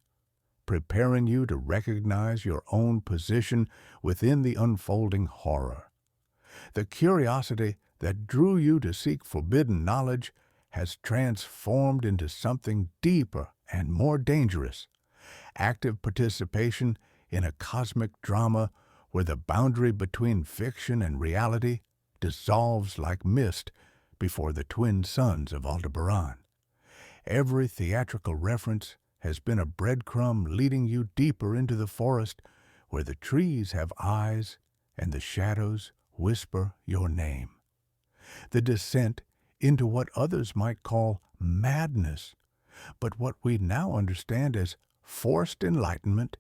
preparing you to recognize your own position within the unfolding horror. The curiosity that drew you to seek forbidden knowledge has transformed into something deeper and more dangerous, active participation in a cosmic drama where the boundary between fiction and reality dissolves like mist before the twin suns of Aldebaran. Every theatrical reference has been a breadcrumb leading you deeper into the forest where the trees have eyes and the shadows whisper your name. The descent into what others might call madness, but what we now understand as forced enlightenment,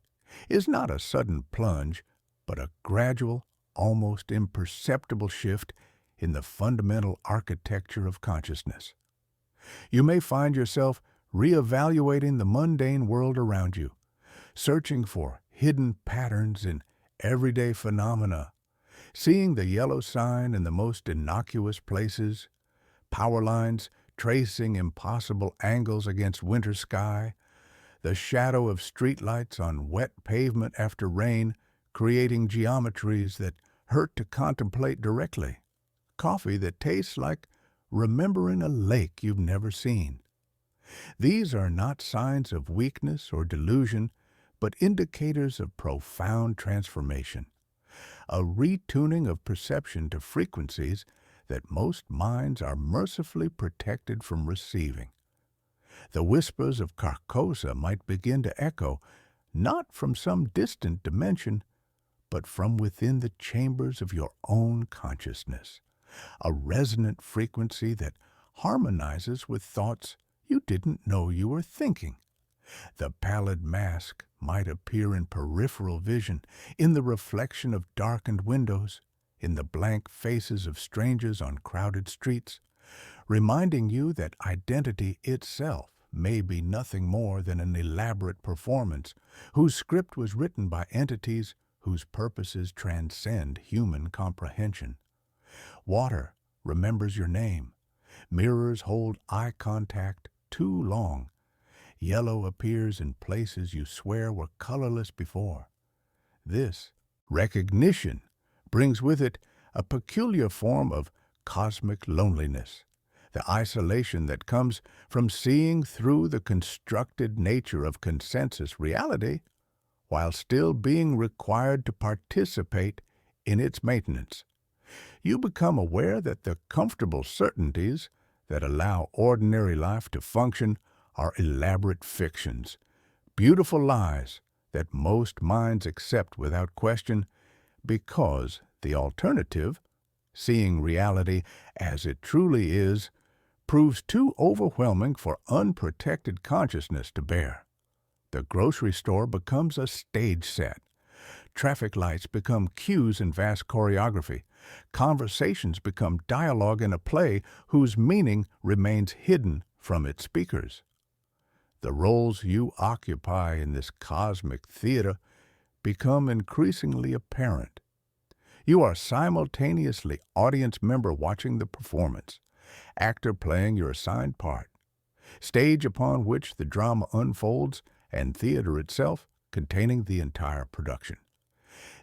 is not a sudden plunge, but a gradual, almost imperceptible shift in the fundamental architecture of consciousness. You may find yourself reevaluating the mundane world around you, searching for hidden patterns in everyday phenomena, seeing the yellow sign in the most innocuous places, power lines tracing impossible angles against winter sky, the shadow of streetlights on wet pavement after rain creating geometries that hurt to contemplate directly, coffee that tastes like remembering a lake you've never seen. These are not signs of weakness or delusion, but indicators of profound transformation, a retuning of perception to frequencies that most minds are mercifully protected from receiving. The whispers of Carcosa might begin to echo, not from some distant dimension, but from within the chambers of your own consciousness, a resonant frequency that harmonizes with thoughts you didn't know you were thinking. The pallid mask might appear in peripheral vision, in the reflection of darkened windows, in the blank faces of strangers on crowded streets, reminding you that identity itself may be nothing more than an elaborate performance whose script was written by entities whose purposes transcend human comprehension. Water remembers your name. Mirrors hold eye contact too long. Yellow appears in places you swear were colorless before. This recognition brings with it a peculiar form of cosmic loneliness, the isolation that comes from seeing through the constructed nature of consensus reality while still being required to participate in its maintenance. You become aware that the comfortable certainties that allow ordinary life to function are elaborate fictions, beautiful lies that most minds accept without question because The alternative, seeing reality as it truly is, proves too overwhelming for unprotected consciousness to bear. The grocery store becomes a stage set. Traffic lights become cues in vast choreography. Conversations become dialogue in a play whose meaning remains hidden from its speakers. The roles you occupy in this cosmic theater become increasingly apparent. You are simultaneously audience member watching the performance, actor playing your assigned part, stage upon which the drama unfolds, and theater itself containing the entire production.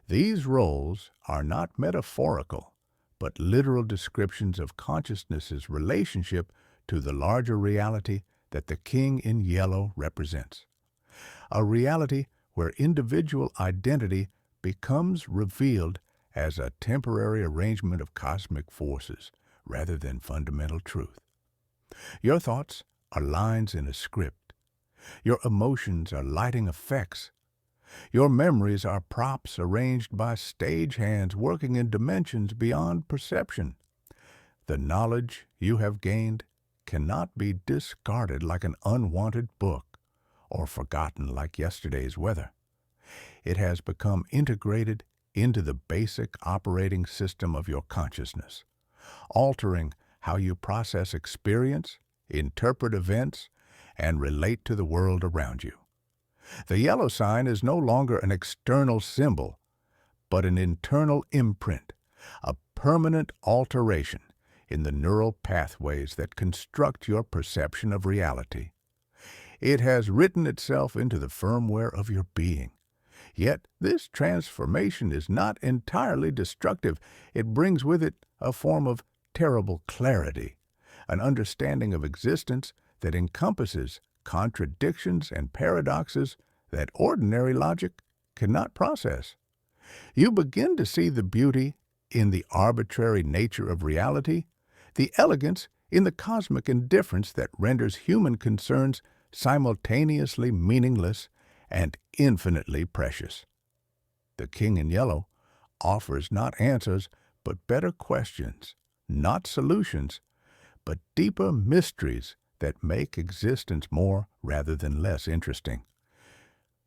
These roles are not metaphorical, but literal descriptions of consciousness's relationship to the larger reality that the King in Yellow represents. A reality where individual identity becomes revealed as a temporary arrangement of cosmic forces rather than fundamental truth. Your thoughts are lines in a script. Your emotions are lighting effects. Your memories are props arranged by stagehands working in dimensions beyond perception. The knowledge you have gained cannot be discarded like an unwanted book or forgotten like yesterday's weather. It has become integrated into the basic operating system of your consciousness, altering how you process experience, interpret events, and relate to the world around you. The yellow sign is no longer an external symbol, but an internal imprint, a permanent alteration in the neural pathways that construct your perception of reality. It has written itself into the firmware of your being. Yet this transformation is not entirely destructive. It brings with it a form of terrible clarity, an understanding of existence that encompasses contradictions and paradoxes that ordinary logic cannot process. You begin to see the beauty in the arbitrary nature of reality, the elegance in the cosmic indifference that renders human concerns simultaneously meaningless and infinitely precious. The King in Yellow offers not answers, but better questions, not solutions, but deeper mysteries that make existence more rather than less interesting.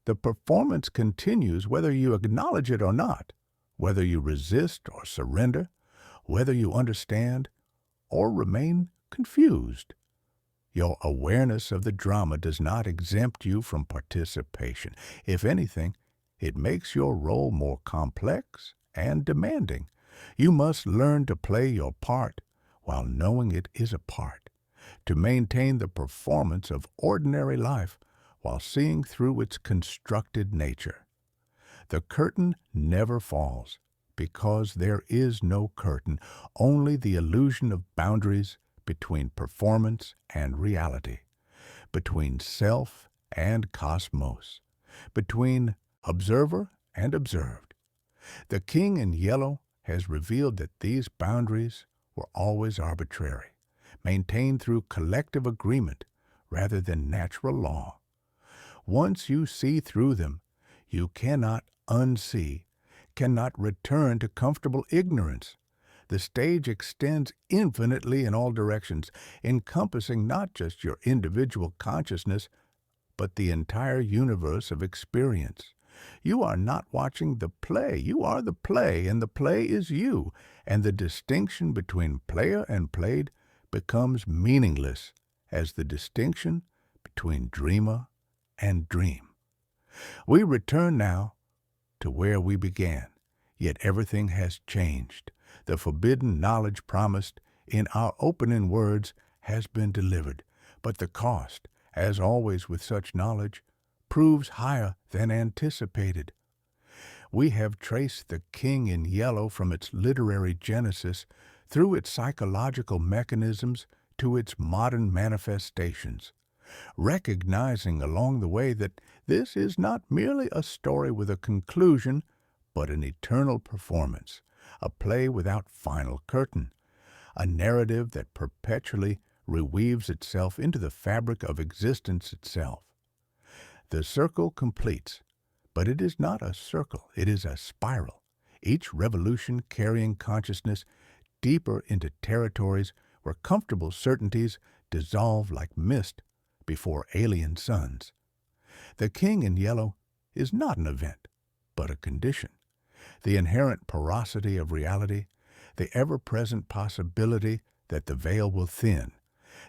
The performance continues whether you acknowledge it or not, whether you resist or surrender, whether you understand or remain confused. Your awareness of the drama does not exempt you from participation. If anything, it makes your role more complex and demanding. You must learn to play your part while knowing it is a part, to maintain the performance of ordinary life while seeing through its constructed nature. The curtain never falls, because there is no curtain, only the illusion of boundaries between performance and reality, between self and cosmos, between observer and observed. The King in Yellow has revealed that these boundaries were always arbitrary, maintained through collective agreement rather than natural law. Once you see through them, you cannot unsee, cannot return to comfortable ignorance. The stage extends infinitely in all directions, encompassing not just your individual consciousness, but the entire universe of experience. You are not watching the play. You are the play, and the play is you, and the distinction between player and played becomes meaningless as the distinction between dreamer and dream. We return now to where we began, yet everything has changed. The forbidden knowledge promised in our opening words has been delivered, but the cost, as always with such knowledge, proves higher than anticipated. We have traced the King in Yellow from its literary genesis through its psychological mechanisms to its modern manifestations, recognizing along the way that this is not merely a story with a conclusion, but an eternal performance, a play without final curtain, a narrative that perpetually reweaves itself into the fabric of existence itself. The circle completes, but it is not a circle, it is a spiral. each revolution carrying consciousness deeper into territories where comfortable certainties dissolve like mist before alien suns. The king in yellow is not an event, but a condition. The inherent porosity of reality, the ever-present possibility that the veil will thin,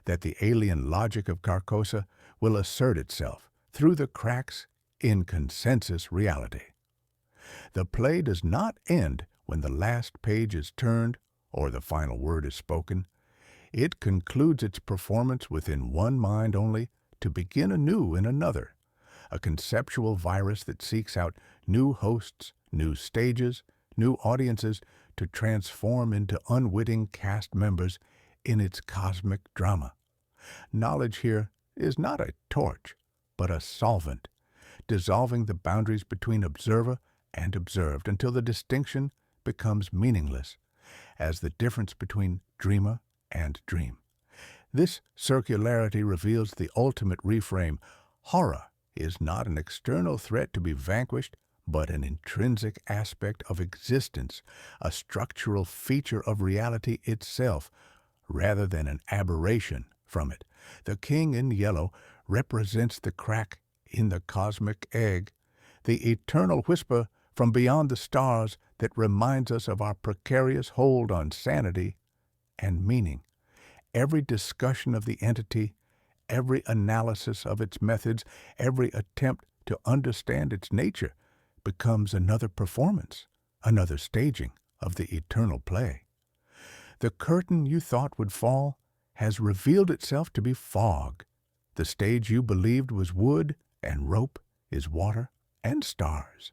that the alien logic of Carcosa will assert itself through the cracks in consensus reality. The play does not end when the last page is turned or the final word is spoken. It concludes its performance within one mind only to begin anew in another, a conceptual virus that seeks out new hosts, new stages, new audiences to transform into unwitting cast members in its cosmic drama. Knowledge here is not a torch, but a solvent, dissolving the boundaries between observer and observed until the distinction becomes meaningless, as the difference between dreamer and dream. This circularity reveals the ultimate reframe. Horror is not an external threat to be vanquished, but an intrinsic aspect of existence, a structural feature of reality itself, rather than an aberration from it. The king in yellow represents the crack in the cosmic egg, the eternal whisper from beyond the stars that reminds us of our precarious hold on sanity and meaning. Every discussion of the entity, every analysis of its methods, every attempt to understand its nature becomes another performance, another staging of the eternal play. The curtain you thought would fall has revealed itself to be fog. The stage you believed was wood and rope is water and stars.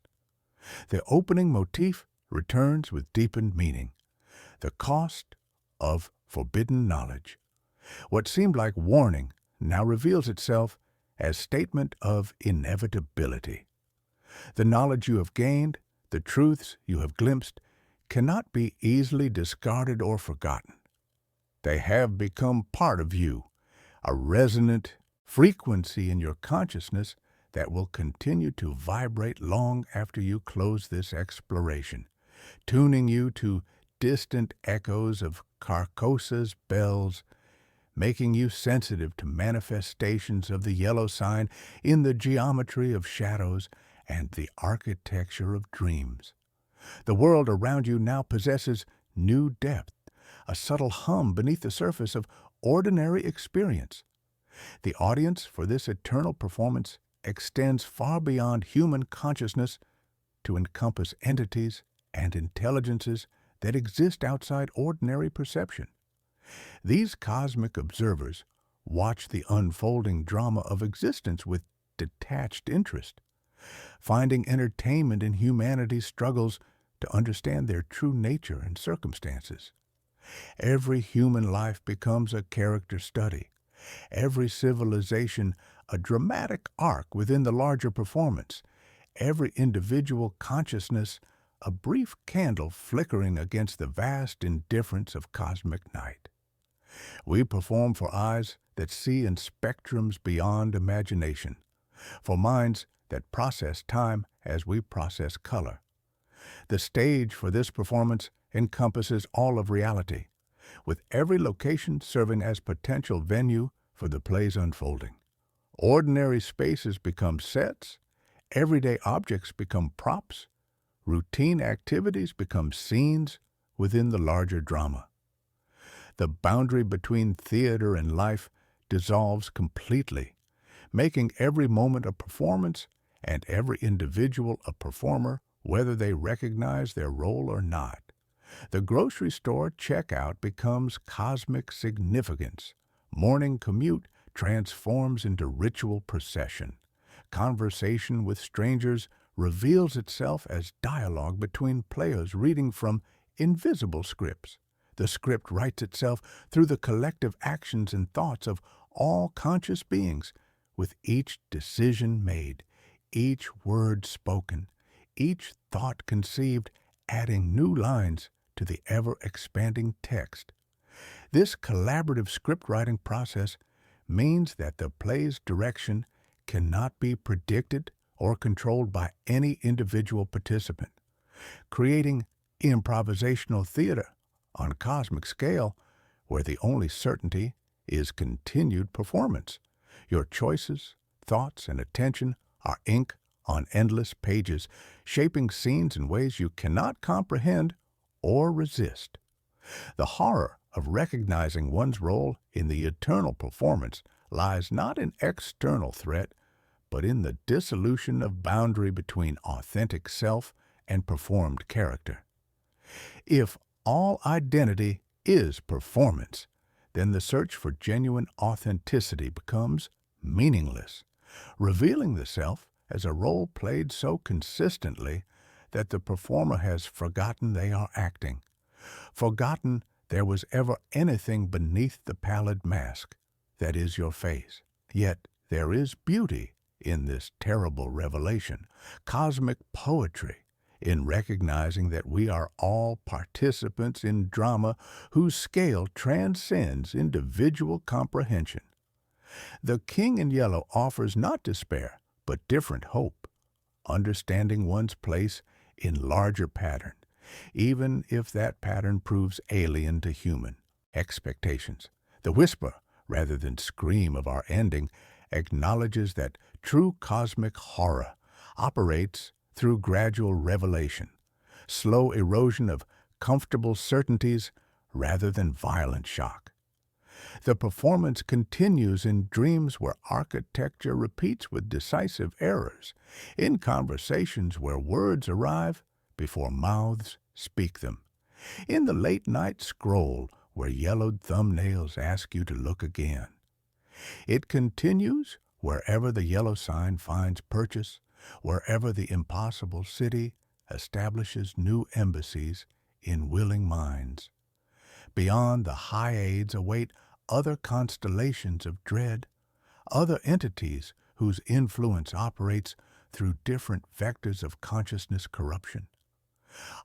The opening motif returns with deepened meaning. The cost of forbidden knowledge. What seemed like warning now reveals itself as statement of inevitability. The knowledge you have gained, the truths you have glimpsed, cannot be easily discarded or forgotten. They have become part of you, a resonant frequency in your consciousness that will continue to vibrate long after you close this exploration, tuning you to distant echoes of Carcosa's bells, making you sensitive to manifestations of the yellow sign in the geometry of shadows and the architecture of dreams. The world around you now possesses new depth, a subtle hum beneath the surface of ordinary experience. The audience for this eternal performance extends far beyond human consciousness to encompass entities and intelligences that exist outside ordinary perception. These cosmic observers watch the unfolding drama of existence with detached interest, finding entertainment in humanity's struggles to understand their true nature and circumstances. Every human life becomes a character study, every civilization a dramatic arc within the larger performance, every individual consciousness a brief candle flickering against the vast indifference of cosmic night. We perform for eyes that see in spectrums beyond imagination, for minds that process time as we process color. The stage for this performance encompasses all of reality, with every location serving as potential venue for the play's unfolding. Ordinary spaces become sets, everyday objects become props, routine activities become scenes within the larger drama. The boundary between theater and life dissolves completely, making every moment a performance and every individual a performer, whether they recognize their role or not. The grocery store checkout becomes cosmic significance. Morning commute transforms into ritual procession. Conversation with strangers reveals itself as dialogue between players reading from invisible scripts. The script writes itself through the collective actions and thoughts of all conscious beings, with each decision made, each word spoken, each thought conceived, adding new lines to the ever-expanding text. This collaborative script-writing process means that the play's direction cannot be predicted or controlled by any individual participant. creating improvisational theater on a cosmic scale where the only certainty is continued performance. Your choices, thoughts, and attention are ink on endless pages, shaping scenes in ways you cannot comprehend or resist. The horror of recognizing one's role in the eternal performance lies not in external threat, but in the dissolution of boundary between authentic self and performed character. If all identity is performance, then the search for genuine authenticity becomes meaningless, revealing the self as a role played so consistently that the performer has forgotten they are acting, forgotten there was ever anything beneath the pallid mask that is your face. Yet there is beauty in this terrible revelation, cosmic poetry, in recognizing that we are all participants in drama whose scale transcends individual comprehension. The King in Yellow offers not despair, but different hope, understanding one's place in larger pattern, even if that pattern proves alien to human expectations. The whisper, rather than scream of our ending, acknowledges that true cosmic horror operates through gradual revelation, slow erosion of comfortable certainties rather than violent shock. The performance continues in dreams where architecture repeats with decisive errors, in conversations where words arrive before mouths speak them, in the late-night scroll where yellowed thumbnails ask you to look again. It continues wherever the yellow sign finds purchase, wherever the impossible city establishes new embassies in willing minds. Beyond the Hyades await other constellations of dread, other entities whose influence operates through different vectors of consciousness corruption.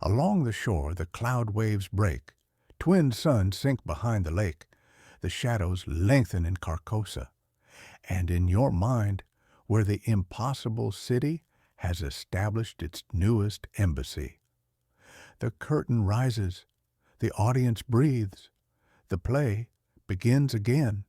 Along the shore, the cloud waves break, twin suns sink behind the lake, the shadows lengthen in Carcosa, and in your mind, where the impossible city has established its newest embassy. The curtain rises, the audience breathes, the play begins again,